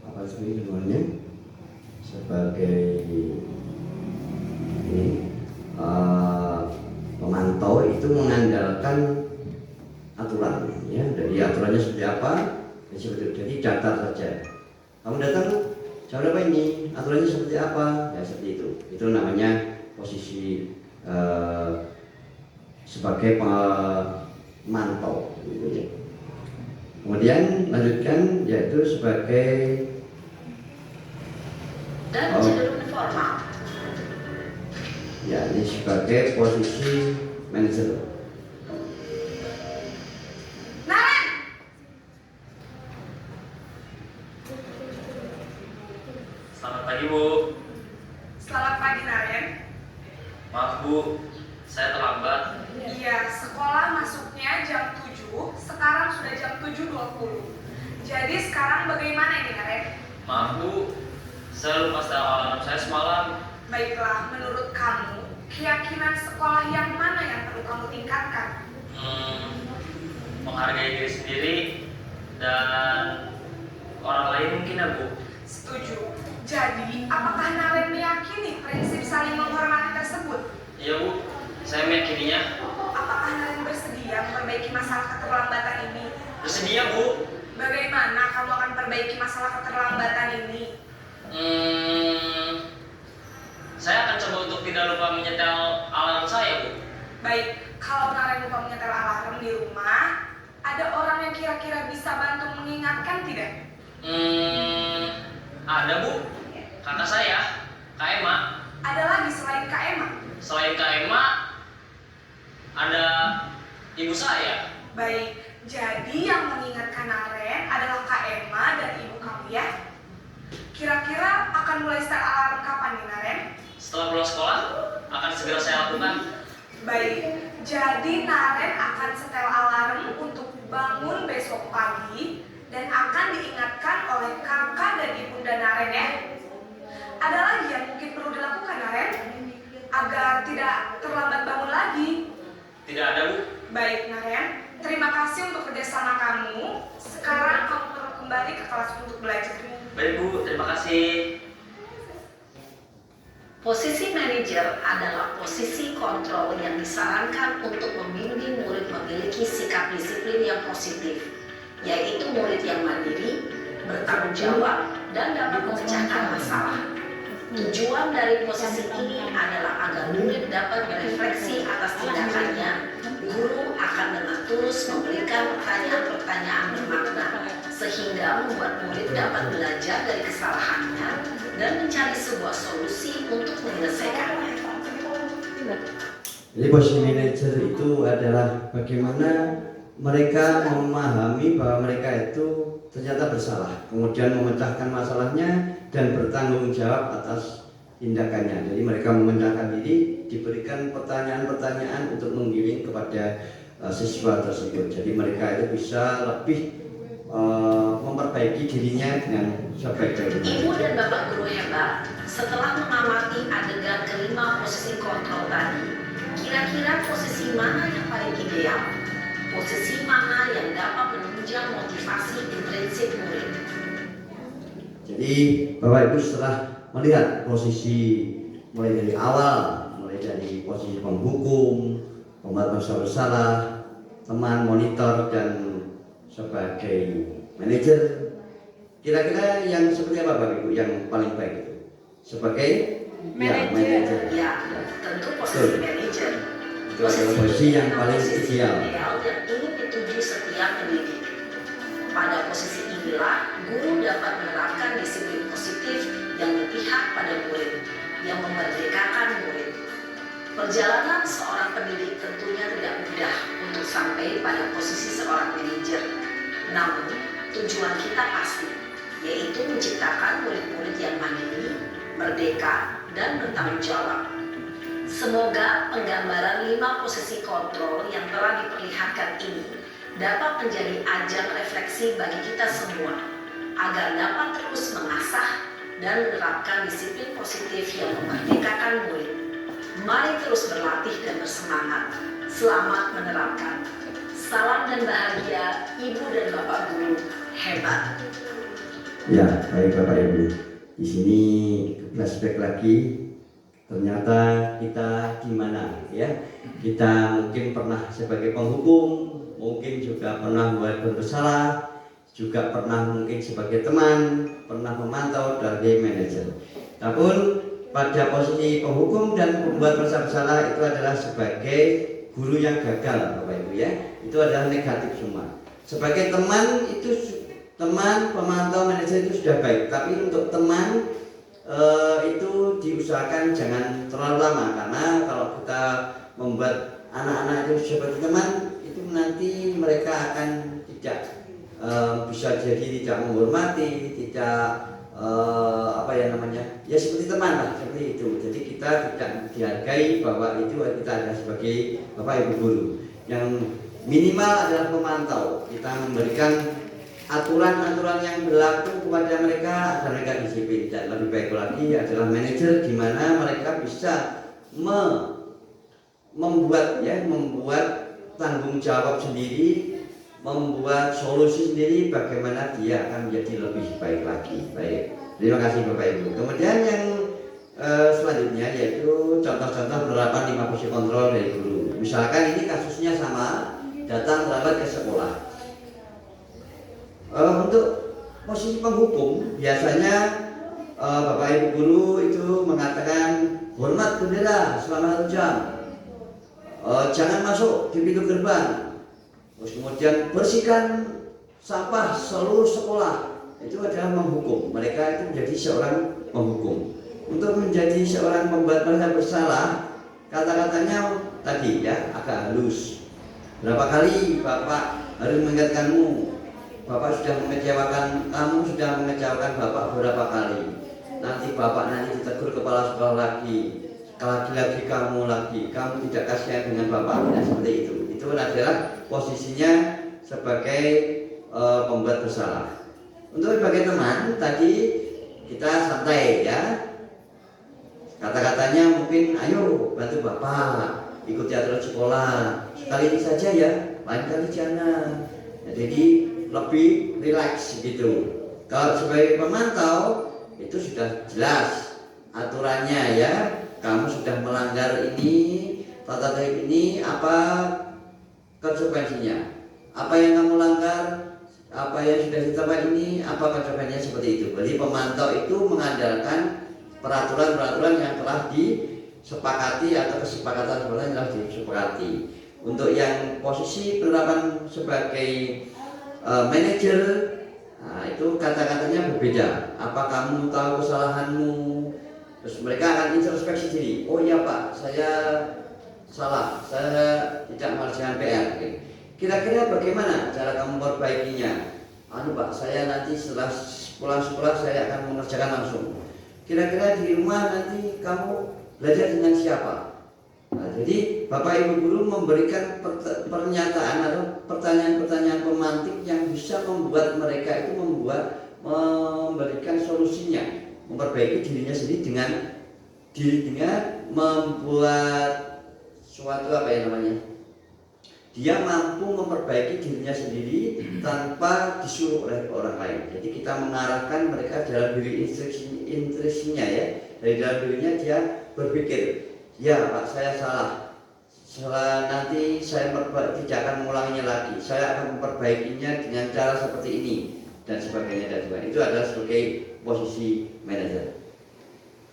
S3: apa sih namanya, sebagai ini pemantau itu mengandalkan aturan, ya. Jadi aturannya seperti apa? Ya, seperti itu. Jadi daftar saja. Kamu datang jam berapa ini? Aturannya seperti apa? Ya seperti itu. Itu namanya posisi sebagai pemantau. Gitu ya. Kemudian lanjutkan yaitu sebagai
S4: Dan cenderung formal.
S3: ya ini sebagai posisi manajer.
S5: Naren,
S6: Selamat pagi Bu.
S5: selamat pagi Naren.
S6: Maaf Bu, saya terlambat.
S5: Iya, sekolah masuknya jam 7, sekarang sudah jam 7.20. Jadi sekarang bagaimana ini Naren?
S6: Maaf Bu, saya lupa setel alarm saya semalam.
S5: Baiklah, menurut kamu, keyakinan sekolah yang mana yang perlu kamu tingkatkan?
S6: Menghargai diri sendiri dan orang lain mungkin ya Bu.
S5: Setuju. Jadi, apakah Naren meyakini prinsip saling menghormati tersebut?
S6: Iya Bu, saya meyakininya.
S5: Apakah Naren bersedia memperbaiki masalah keterlambatan ini?
S6: Bersedia Bu.
S5: Bagaimana kamu akan perbaiki masalah keterlambatan ini?
S6: Saya akan coba untuk tidak lupa menyetel alarm saya Bu.
S5: Baik, kalau Naren lupa menyetel alarm di rumah, ada orang yang kira-kira bisa bantu mengingatkan tidak?
S6: Ada Bu, kakak saya, Kak Emma.
S5: Ada lagi selain Kak Emma?
S6: Selain Kak Emma, ada ibu saya.
S5: Baik, jadi yang mengingatkan Naren adalah Kak Emma dan ibu kamu ya? Kira-kira akan mulai start alarm kapan nih Naren?
S6: Setelah pulang sekolah, akan segera saya lakukan.
S5: Baik, jadi Naren akan setel alarm untuk bangun besok pagi dan akan diingatkan oleh kakak dan ibunda Naren ya. Ada lagi yang mungkin perlu dilakukan Naren agar tidak terlambat bangun lagi?
S6: Tidak ada Bu.
S5: Baik Naren, terima kasih untuk kerjasama kamu. Sekarang kamu perlu kembali ke kelas untuk belajar.
S6: Baik Bu, terima kasih.
S4: Posisi manajer adalah posisi kontrol yang disarankan untuk membimbing murid memiliki sikap disiplin yang positif, yaitu murid yang mandiri, bertanggung jawab, dan dapat memecahkan masalah. Tujuan dari posisi ini adalah agar murid dapat berefleksi atas tindakannya. Guru akan dengan tulus memberikan pertanyaan-pertanyaan bermakna, sehingga membuat murid dapat belajar dari kesalahannya dan mencari sebuah solusi untuk menyelesaikannya.
S3: Jadi posisi manajer itu adalah bagaimana mereka memahami bahwa mereka itu ternyata bersalah, kemudian memecahkan masalahnya dan bertanggung jawab atas tindakannya. Jadi mereka memecahkan diri, diberikan pertanyaan-pertanyaan untuk menggiring kepada siswa tersebut. Jadi mereka itu bisa lebih memperbaiki dirinya dengan sebaik-baiknya.
S4: Ibu dan Bapak guru hebat, setelah mengamati adegan kelima posisi kontrol tadi, kira-kira posisi mana yang paling ideal? Posisi mana yang dapat menunjang motivasi intrinsik murid?
S3: Jadi Bapak Ibu setelah melihat posisi mulai dari awal, mulai dari posisi penghukum, pembuat masalah bersalah, teman, monitor, dan sebagai manajer, kira-kira yang seperti apa Bapak Ibu yang paling baik itu? Sebagai manajer.
S4: Ya, tentu posisi manajer.
S3: Itu adalah posisi yang paling ideal.
S4: Dan ingin dituju setiap pendidik. Pada posisi inilah guru dapat menerapkan disiplin positif yang berpihak pada murid, yang memerdekakan murid. Perjalanan seorang pendidik tentunya tidak mudah untuk sampai pada posisi seorang manajer. Namun, tujuan kita pasti, yaitu menciptakan murid-murid yang mandiri, merdeka, dan bertanggung jawab. Semoga penggambaran 5 posisi kontrol yang telah diperlihatkan ini dapat menjadi ajang refleksi bagi kita semua, agar dapat terus mengasah dan menerapkan disiplin positif yang memerdekakan murid. Mari terus berlatih dan bersemangat. Selamat menerapkan. Salam dan bahagia Ibu dan Bapak Guru hebat.
S3: Ya, baik Bapak Ibu. Di sini flashback lagi. Ternyata kita di mana ya? Kita mungkin pernah sebagai penghukum, mungkin juga pernah membuat bersalah, juga pernah mungkin sebagai teman, pernah memantau dari manajer. Namun pada posisi penghukum dan pembuat bersalah itu adalah sebagai guru yang gagal, Bapak Ibu ya. Itu adalah negatif semua. Sebagai teman itu teman pemantau manajer itu sudah baik, tapi untuk teman itu diusahakan jangan terlalu lama, karena kalau kita membuat anak-anak itu seperti teman itu nanti mereka akan tidak bisa jadi tidak menghormati, tidak ya seperti teman lah, seperti itu. Jadi kita tidak dihargai bahwa itu kita adalah sebagai Bapak Ibu guru. Yang minimal adalah pemantau. Kita memberikan aturan-aturan yang berlaku kepada mereka agar mereka disiplin. Dan lebih baik lagi adalah manajer, di mana mereka bisa membuat tanggung jawab sendiri, membuat solusi sendiri bagaimana dia akan menjadi lebih baik lagi. Baik, terima kasih Bapak Ibu. Kemudian yang selanjutnya yaitu contoh-contoh penerapan 5 posisi kontrol dari guru. Misalkan ini kasusnya sama, datang terlambat ke sekolah. Untuk posisi penghukum biasanya Bapak Ibu guru itu mengatakan hormat bendera selama 1 jam, jangan masuk di pintu gerbang, terus kemudian bersihkan sampah seluruh sekolah. Itu adalah menghukum. Mereka itu menjadi seorang penghukum. Untuk menjadi seorang pembuat mereka bersalah, kata-katanya tadi ya agak halus. Berapa kali Bapak harus mengingatkanmu? Bapak sudah mengecewakan kamu, sudah mengecewakan Bapak beberapa kali. Nanti Bapak ditegur kepala sekolah lagi, lagi kamu tidak kasihan dengan Bapak. Nah, seperti itu. Itu adalah posisinya sebagai pembuat bersalah. Untuk sebagai teman tadi kita santai ya. Kata-katanya mungkin ayo bantu Bapak, ikuti aturan sekolah. Sekali ini saja ya, lain kali jangan. Nah, jadi lebih rileks gitu. Kalau sebagai pemantau itu sudah jelas aturannya ya. Kamu sudah melanggar ini, tata tertib ini, apa konsekuensinya? Apa yang kamu langgar? Apa yang sudah ditetapkan ini? Apa konsekuensinya seperti itu? Jadi pemantau itu mengandalkan peraturan-peraturan yang telah disepakati atau kesepakatan yang telah disepakati. Untuk yang posisi penerapan sebagai manajer, nah itu kata-katanya berbeda. Apa kamu tahu kesalahanmu? Terus mereka akan introspeksi diri. Oh iya Pak, saya salah, saya tidak mengerjakan PR. Kira-kira bagaimana cara kamu memperbaikinya? Pak, saya nanti setelah pulang sekolah saya akan mengerjakan langsung. Kira-kira di rumah nanti kamu belajar dengan siapa? Nah, jadi Bapak Ibu guru memberikan pernyataan atau pertanyaan-pertanyaan pemantik yang bisa membuat mereka itu memberikan solusinya, memperbaiki dirinya sendiri dengan membuat suatu dia mampu memperbaiki dirinya sendiri tanpa disuruh oleh orang lain. Jadi kita mengarahkan mereka dalam diri instruksinya ya, dari dalam dirinya dia berpikir, ya Pak saya salah, nanti saya tidak akan mengulanginya lagi, saya akan memperbaikinya dengan cara seperti ini dan sebagainya dan sebagainya. Itu adalah sebagai posisi manajer.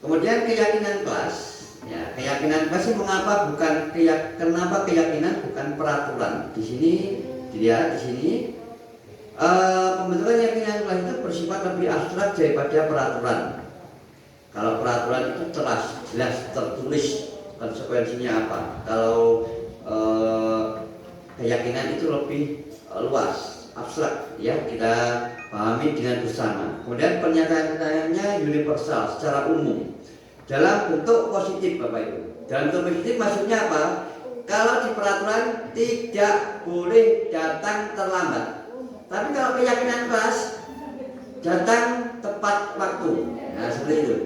S3: Kemudian keyakinan kelas. Ya, keyakinan kelas kenapa keyakinan bukan peraturan? Di sini dilihat di sini pembentukan keyakinan kelas itu bersifat lebih abstrak daripada peraturan. Kalau peraturan itu jelas tertulis konsekuensinya apa. Kalau keyakinan itu lebih luas, abstrak ya, kita pahami dengan bersama. Kemudian pernyataan-pernyataannya universal secara umum dalam bentuk positif Bapak Ibu. Dalam bentuk positif maksudnya apa? Kalau di peraturan tidak boleh datang terlambat. Tapi kalau keyakinan kelas datang tepat waktu. Nah seperti itu.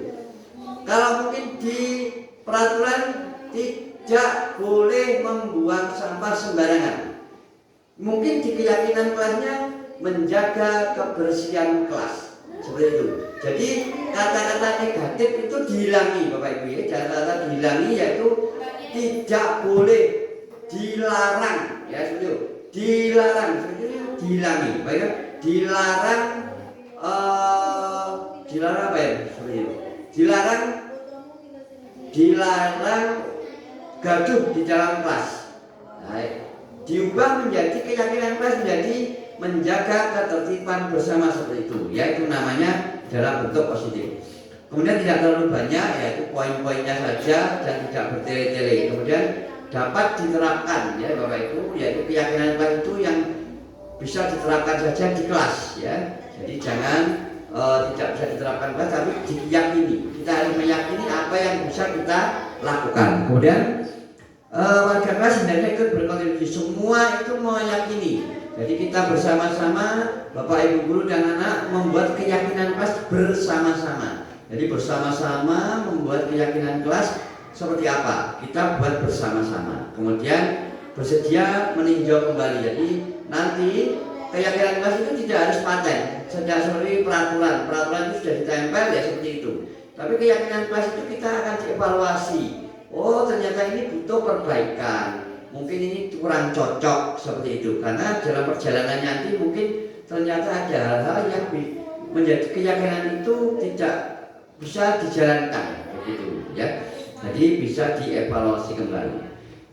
S3: Kalau mungkin di peraturan Mungkin di keyakinan kelasnya menjaga kebersihan kelas, seperti itu. Jadi kata-kata negatif itu dihilangi, Bapak Ibu ya. Kata-kata dihilangi yaitu tidak boleh, dilarang, ya seperti itu. Dilarang, seperti itu dihilangi, baik ya? Dilarang, dilarang apa ya? Seperti itu. Dilarang gaduh di dalam kelas. Baik. Diubah menjadi keyakinan kelas menjadi menjaga ketertiban bersama, seperti itu, yaitu namanya dalam bentuk positif. Kemudian tidak terlalu banyak, yaitu poin-poinnya saja dan tidak bertele-tele. Kemudian dapat diterapkan, ya Bapak Ibu, yaitu keyakinan kelas itu yang bisa diterapkan saja di kelas, ya. Jadi jangan tidak bisa diterapkan kelas, tapi diyakini. Kita harus meyakini apa yang bisa kita lakukan. Kemudian warga kelas hendaknya ikut berkontribusi, semua itu meyakini. Jadi kita bersama-sama, Bapak Ibu guru dan anak, membuat keyakinan kelas bersama-sama. Jadi bersama-sama membuat keyakinan kelas seperti apa? Kita buat bersama-sama. Kemudian bersedia meninjau kembali. Jadi nanti keyakinan kelas itu tidak harus paten. Sejak seperti peraturan itu sudah ditempel, ya seperti itu. Tapi keyakinan kelas itu kita akan dievaluasi. Oh, ternyata ini butuh perbaikan. Mungkin ini kurang cocok, seperti itu. Karena dalam perjalanan nanti mungkin ternyata ada hal-hal yang menjadi keyakinan itu tidak bisa dijalankan, begitu ya. Jadi bisa dievaluasi kembali.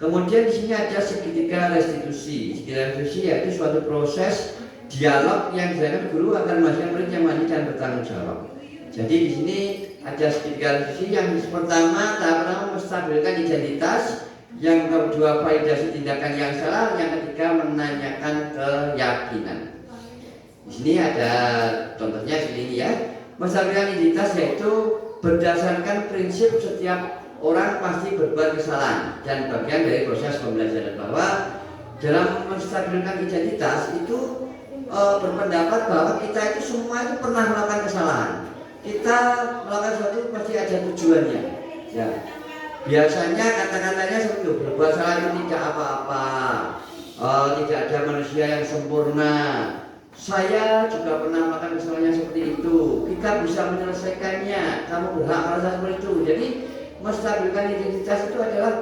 S3: Kemudian di sini ada segitiga restitusi. Segitiga restitusi yaitu suatu proses dialog yang dilakukan guru agar memastikan murid yang mandiri dan bertanggung jawab. Jadi di sini ada segitiga restitusi. Yang pertama, tahap pertama menstabilkan identitas. Yang kedua, validasi tindakan yang salah. Yang ketiga, menanyakan keyakinan. Di sini ada contohnya di sini ya. Menstabilkan identitas yaitu berdasarkan prinsip setiap orang pasti berbuat kesalahan dan bagian dari proses pembelajaran, bahwa dalam menstabilkan identitas itu berpendapat bahwa kita itu semua itu pernah melakukan kesalahan. Kita melakukan sesuatu pasti ada tujuannya. Ya. Biasanya kata-katanya seperti itu, berbuat salah itu tidak apa-apa, tidak ada manusia yang sempurna. Saya juga pernah melakukan kesalahan seperti itu. Kita bisa menyelesaikannya. Kamu berhak merasa seperti itu. Jadi menstabilkan identitas itu adalah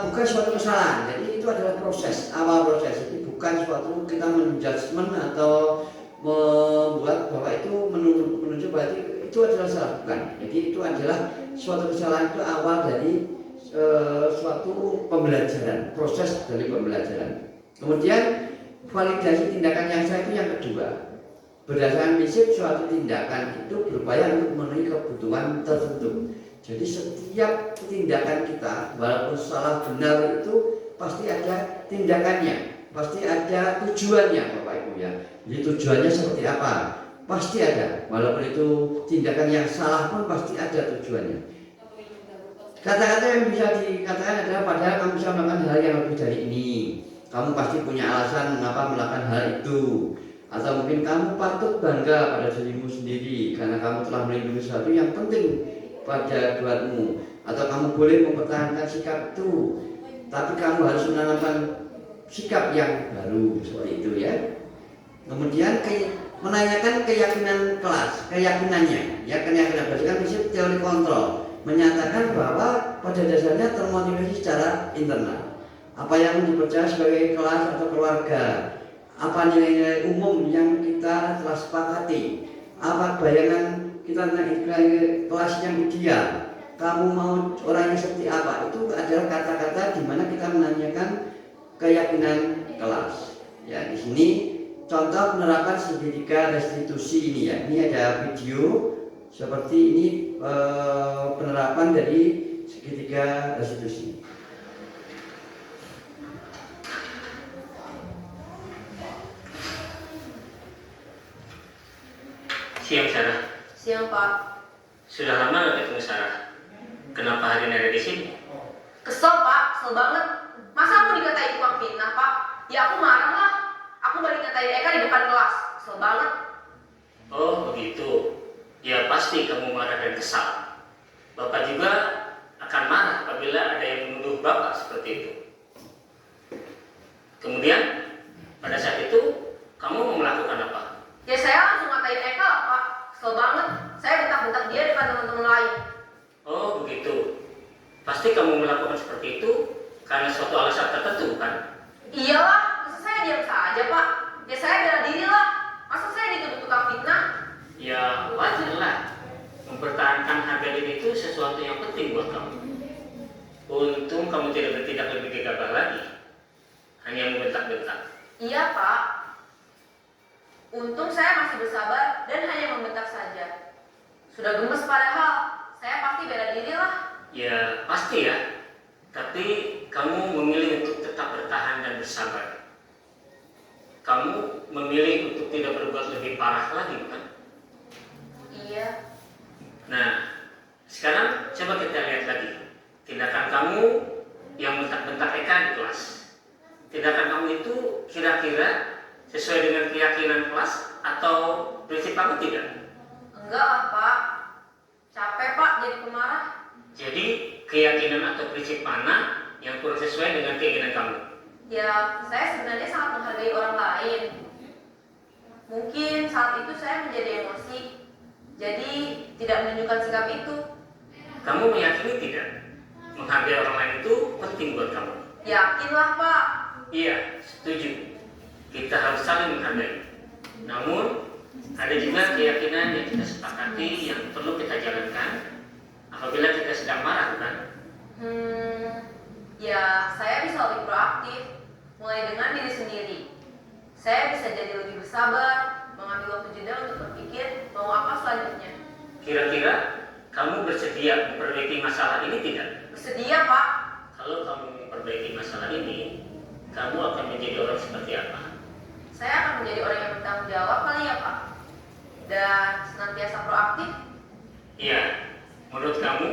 S3: bukan suatu kesalahan. Jadi itu adalah proses, awal proses. Jadi bukan suatu kita menjudgment atau membuat bahwa itu menunjuk bahwa itu adalah salah, bukan. Jadi itu adalah suatu kesalahan, itu awal dari suatu pembelajaran, proses dari pembelajaran. Kemudian validasi tindakan yang salah itu yang kedua. Berdasarkan prinsip suatu tindakan itu berupaya untuk memenuhi kebutuhan tertentu. Jadi setiap tindakan kita, walaupun salah benar itu pasti ada tindakannya, pasti ada tujuannya, Bapak Ibu ya. Jadi tujuannya seperti apa? Pasti ada. Walaupun itu tindakan yang salah pun pasti ada tujuannya. Kata-kata yang bisa dikatakan adalah padahal kamu bisa melakukan hal yang lebih dari ini. Kamu pasti punya alasan mengapa melakukan hal itu. Atau mungkin kamu patut bangga pada dirimu sendiri karena kamu telah melindungi sesuatu yang penting pada buatmu. Atau kamu boleh mempertahankan sikap itu, tapi kamu harus menanamkan sikap yang baru, seperti itu ya. Kemudian menanyakan keyakinan kelas, keyakinannya, ya keyakinan berdasarkan prinsip teori kontrol, menyatakan bahwa pada dasarnya termotivasi secara internal. Apa yang dipercaya sebagai kelas atau keluarga, apa nilai-nilai umum yang kita telah sepakati, apa bayangan kita tentang kelas yang ideal, kamu mau orang yang seperti apa, itu adalah kata-kata di mana kita menanyakan keyakinan kelas. Ya, di sini contoh penerapan segitiga restitusi ini ya. Ini ada video seperti ini penerapan dari segitiga restitusi.
S6: Siang Sarah.
S5: Siang Pak.
S6: Sudah lama nggak ketemu Sarah? Kenapa hari ini ada di sini?
S5: Kesel Pak, kesel banget. Masa aku dikatain tukang fitnah Pak? Ya aku marah lah. Aku balik ngatain Eka di depan kelas. Kesel banget.
S6: Oh begitu. Ya pasti kamu marah dan kesal. Bapak juga akan marah apabila ada yang menuduh Bapak seperti itu. Kemudian pada saat itu kamu mau melakukan apa?
S5: Ya saya langsung ngatain Eka lah Pak. Kesel banget. Saya bentak-bentak dia depan teman-teman lain.
S6: Oh begitu. Pasti kamu melakukan seperti itu karena suatu alasan tertentu kan?
S5: Iyalah, masa saya diam saja Pak? Ya saya bela diri lah. Masa saya dituduh tukang fitnah?
S6: Ya wajar lah. Mempertahankan harga diri itu sesuatu yang penting buat kamu. Untung kamu tidak bertindak lebih gegabah lagi. Hanya membentak-bentak.
S5: Iya Pak. Untung saya masih bersabar dan hanya membentak saja. Sudah gemes padahal. Saya pasti bela diri lah.
S6: Ya pasti ya. Tapi kamu memilih untuk tetap bertahan dan bersabar. Kamu memilih untuk tidak berbuat lebih parah lagi bukan?
S5: Iya.
S6: Nah, sekarang coba kita lihat lagi tindakan kamu yang bentak-bentak Eka di kelas. Tindakan kamu itu kira-kira sesuai dengan keyakinan kelas atau prinsip kamu tidak?
S5: Enggak lah Pak. Capek Pak jadi pemarah.
S6: Jadi keyakinan atau prinsip mana yang kurang sesuai dengan keinginan kamu?
S5: Ya, saya sebenarnya sangat menghargai orang lain. Mungkin saat itu saya menjadi emosi, jadi tidak menunjukkan sikap itu.
S6: Kamu meyakini tidak? Menghargai orang lain itu penting buat kamu.
S5: Yakinlah Pak.
S6: Iya, setuju. Kita harus saling menghargai. Namun, ada juga keyakinan yang kita sepakati yang perlu kita jalankan apabila kita sedang marah, bukan?
S5: Ya saya bisa lebih proaktif, mulai dengan diri sendiri. Saya bisa jadi lebih bersabar, mengambil waktu jeda untuk berpikir mau apa selanjutnya.
S6: Kira-kira kamu bersedia memperbaiki masalah ini tidak?
S5: Bersedia Pak.
S6: Kalau kamu memperbaiki masalah ini, kamu akan menjadi orang seperti apa?
S5: Saya akan menjadi orang yang bertanggung jawab kali ya Pak. Dan senantiasa proaktif.
S6: Iya, menurut kamu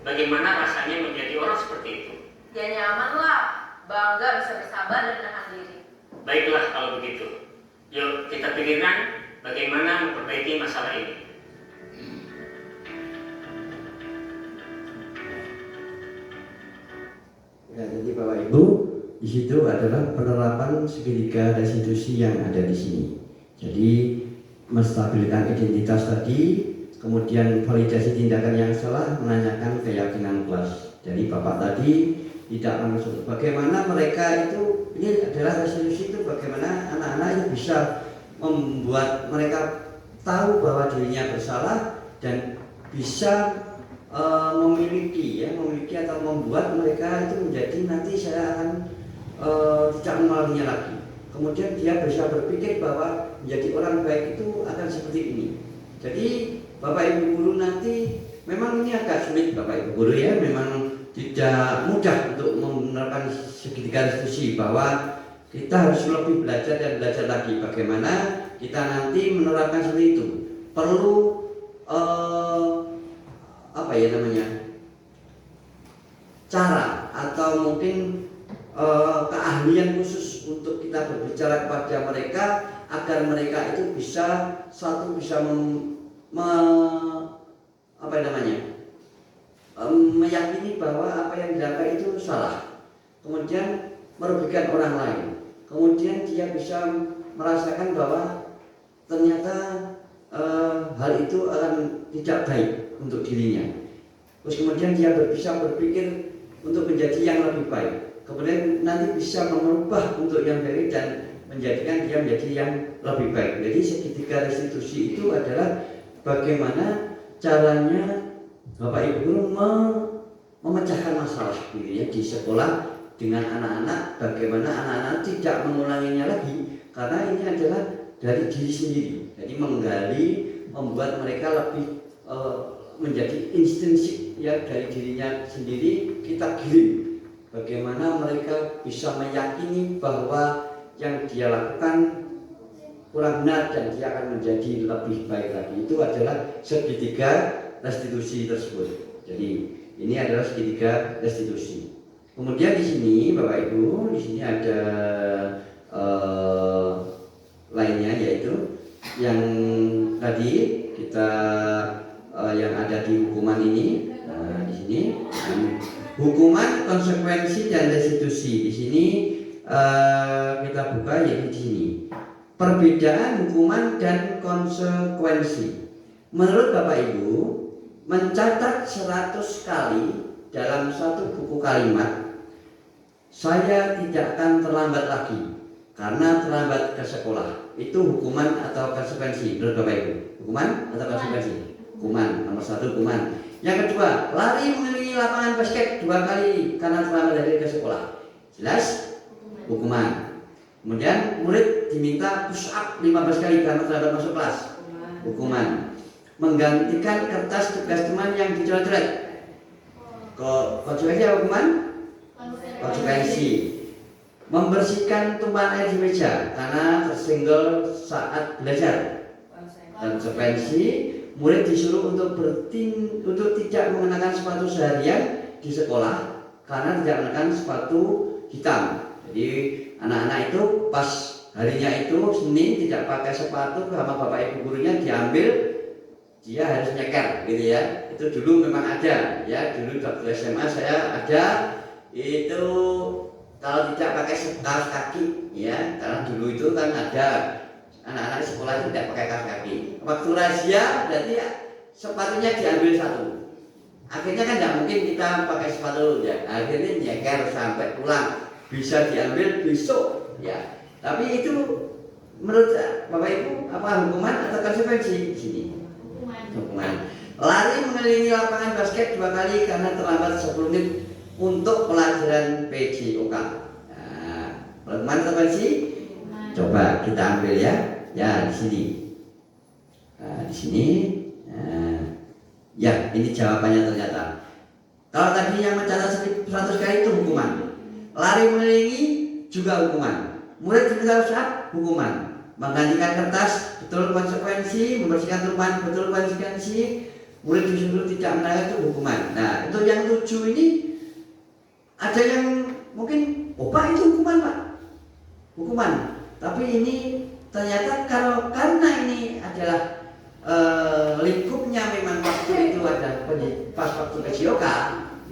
S6: bagaimana rasanya menjadi orang seperti itu?
S5: Ya nyaman lah, bangga bisa bersabar dan menahan diri.
S6: Baiklah kalau begitu. Yuk kita pikirkan bagaimana memperbaiki masalah ini.
S3: Ya, jadi Bapak Ibu, di situ adalah penerapan segitiga restitusi yang ada di sini. Jadi menstabilkan identitas tadi, kemudian validasi tindakan yang salah, menanyakan keyakinan kelas. Jadi Bapak tadi tidak langsung bagaimana mereka itu, ini adalah restitusi itu bagaimana anak-anak itu bisa membuat mereka tahu bahwa dirinya bersalah dan bisa memiliki atau membuat mereka itu menjadi nanti saya akan tidak mengulanginya lagi. Kemudian dia bisa berpikir bahwa menjadi orang baik itu akan seperti ini. Jadi Bapak Ibu guru nanti memang ini agak sulit Bapak Ibu guru ya, memang tidak mudah untuk menerapkan segitiga restitusi, bahwa kita harus lebih belajar dan belajar lagi bagaimana kita nanti menerapkan seperti itu. Perlu cara atau mungkin keahlian khusus untuk kita berbicara kepada mereka agar mereka itu bisa meyakini bahwa apa yang dilakukan itu salah, kemudian merugikan orang lain, kemudian dia bisa merasakan bahwa ternyata hal itu akan tidak baik untuk dirinya. Terus kemudian dia bisa berpikir untuk menjadi yang lebih baik, kemudian nanti bisa mengubah untuk yang baik dan menjadikan dia menjadi yang lebih baik. Jadi segitiga restitusi itu adalah bagaimana caranya Bapak Ibu guru memecahkan masalah gitu ya, di sekolah dengan anak-anak, bagaimana anak-anak tidak mengulanginya lagi, karena ini adalah dari diri sendiri. Jadi menggali, membuat mereka lebih menjadi instinsif ya dari dirinya sendiri. Kita giring bagaimana mereka bisa meyakini bahwa yang dia lakukan kurang benar dan dia akan menjadi lebih baik lagi. Itu adalah segitiga restitusi tersebut. Jadi ini adalah segitiga restitusi. Kemudian di sini Bapak Ibu, di sini ada lainnya, yaitu yang tadi kita yang ada di hukuman ini. Nah, di sini hukuman, konsekuensi dan restitusi. Di sini kita buka yaitu di sini. Perbedaan hukuman dan konsekuensi. Menurut Bapak Ibu, mencatat 100 kali dalam satu buku kalimat, saya tidak akan terlambat lagi karena terlambat ke sekolah. Itu hukuman atau konsekuensi menurut Bapak Ibu? Hukuman atau konsekuensi? Hukuman, nomor 1 hukuman. Yang kedua, lari mengelilingi lapangan basket 2 kali karena terlambat dari ke sekolah. Jelas? Hukuman. Kemudian murid diminta push up 15 kali karena terlambat masuk kelas. Hukuman. Menggantikan kertas tugas teman yang dicoret-coret. Konsekuensi apa hukuman? Konsekuensi. Membersihkan tumpahan air di meja karena tersenggol saat belajar. Konsekuensi, murid disuruh untuk tidak mengenakan sepatu seharian di sekolah karena tidak mengenakan sepatu hitam. Jadi anak-anak itu pas harinya itu Senin tidak pakai sepatu sama bapak ibu gurunya diambil, dia harus nyeker gitu ya. Itu dulu memang ada ya, dulu waktu SMA saya ada itu kalau tidak pakai kaos kaki ya, karena dulu itu kan ada anak-anak sekolah itu tidak pakai kaos kaki. Waktu razia berarti sepatunya diambil satu. Akhirnya kan tidak mungkin kita pakai sepatu ya, akhirnya nyeker sampai pulang. Bisa diambil besok ya. Tapi itu menurut Bapak Ibu apa hukuman atau konsekuensi? Sini. Hukuman. Lari mengelilingi lapangan basket 2 kali karena terlambat 10 menit untuk pelajaran PJOK. Nah, hukuman atau konsekuensi? Coba kita ambil ya. Ya di sini. Nah, di sini. Nah, ya ini jawabannya ternyata. Kalau tadi yang mencatat 100 kali itu hukuman. Lari mengelilingi juga hukuman. Murid diminta push up, hukuman. Menggantikan kertas, betul konsekuensi. Membersihkan tumpahan, betul konsekuensi. Murid disuruh tidak menangkap, itu hukuman. Nah, untuk yang 7 ini ada yang mungkin, oh Pak itu hukuman Pak, hukuman. Tapi ini ternyata karena ini adalah lingkupnya memang waktu itu ada pas waktu PJOK,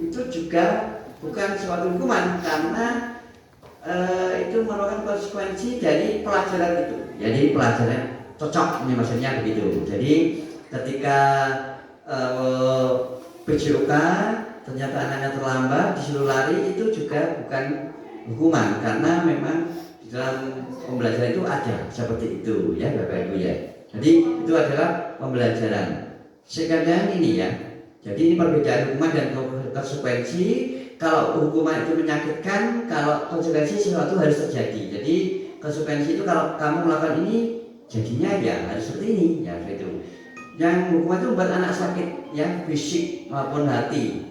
S3: itu juga bukan suatu hukuman karena itu merupakan konsekuensi dari pelajaran itu. Jadi pelajaran cocok ini maksudnya begitu. Jadi ketika PJOK ternyata anaknya terlambat disuruh lari, itu juga bukan hukuman karena memang di dalam pembelajaran itu ada seperti itu ya Bapak Ibu ya. Jadi itu adalah pembelajaran. Sekalian ini ya. Jadi ini perbedaan hukuman dan konsekuensi. Kalau hukuman itu menyakitkan, kalau konsekuensi sesuatu harus terjadi. Jadi konsekuensi itu kalau kamu melakukan ini, jadinya ya harus seperti ini, ya itu. Yang hukuman itu membuat anak sakit, ya fisik maupun hati,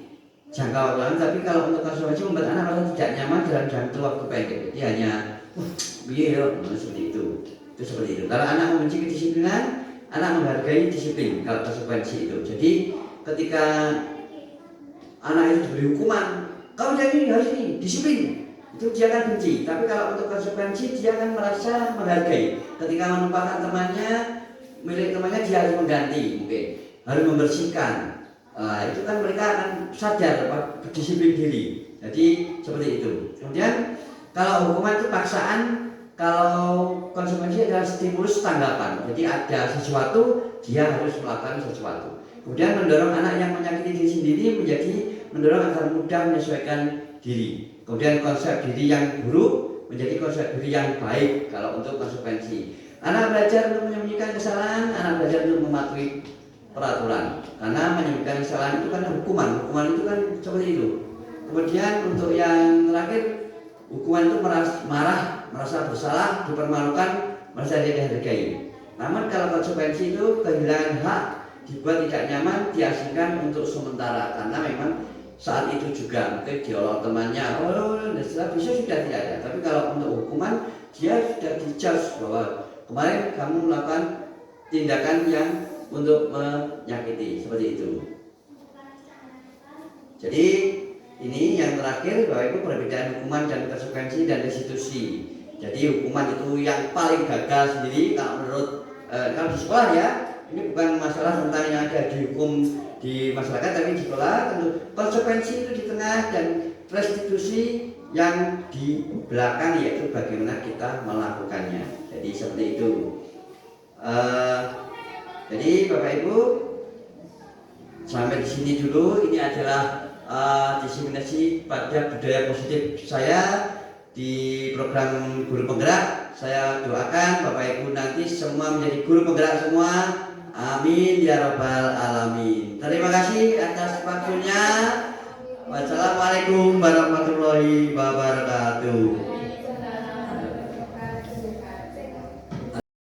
S3: jangka waktu lama. Tapi kalau untuk konsekuensi membuat anak merasa tidak nyaman dalam jangka waktu pendek. Jadi hanya, seperti itu. Itu seperti itu. Kalau anak membenci kedisiplinan, anak menghargai disiplin. Kalau konsekuensi itu. Jadi ketika anak itu diberi hukuman, kamu jadi harus ini, disiplin, itu dia akan benci. Tapi kalau untuk konsekuensi dia akan merasa menghargai. Ketika menumpahkan temannya, milik temannya dia harus mengganti, mungkin harus membersihkan. Itu kan mereka akan sadar berdisiplin diri. Jadi seperti itu. Kemudian kalau hukuman itu paksaan, kalau konsekuensi adalah stimulus tanggapan. Jadi ada sesuatu, dia harus melakukan sesuatu. Kemudian mendorong anak yang menyakiti diri sendiri menjadi mendorong agar mudah menyesuaikan diri. Kemudian konsep diri yang buruk menjadi konsep diri yang baik kalau untuk konsekuensi. Anak belajar untuk menyembunyikan kesalahan, anak belajar untuk mematuhi peraturan. Karena menyembunyikan kesalahan itu kan hukuman. Hukuman itu kan seperti itu. Kemudian untuk yang terakhir, hukuman itu marah, merasa bersalah, dipermalukan, merasa tidak dihargai. Namun kalau konsekuensi itu kehilangan hak, dibuat tidak nyaman, diasingkan untuk sementara karena memang saat itu juga mungkin diolok temannya, setelah bisa sudah tidak ada. Tapi kalau untuk hukuman dia sudah dijudge bahwa kemarin kamu melakukan tindakan yang untuk menyakiti, seperti itu. Jadi ini yang terakhir bahwa itu perbedaan hukuman dan konsekuensi dan restitusi. Jadi hukuman itu yang paling gagal sendiri kalau menurut kalau di sekolah ya. Ini bukan masalah tentang yang ada dihukum di masyarakat, tapi di sekolah tentu konsekuensi itu di tengah dan restitusi yang di belakang, yaitu bagaimana kita melakukannya. Jadi seperti itu. Jadi Bapak Ibu, sampai di sini dulu. Ini adalah diseminasi pada budaya positif saya di program Guru Penggerak. Saya doakan Bapak Ibu nanti semua menjadi guru penggerak semua. Amin ya rabbal alamin. Terima kasih atas waktunya. Wassalamualaikum warahmatullahi wabarakatuh.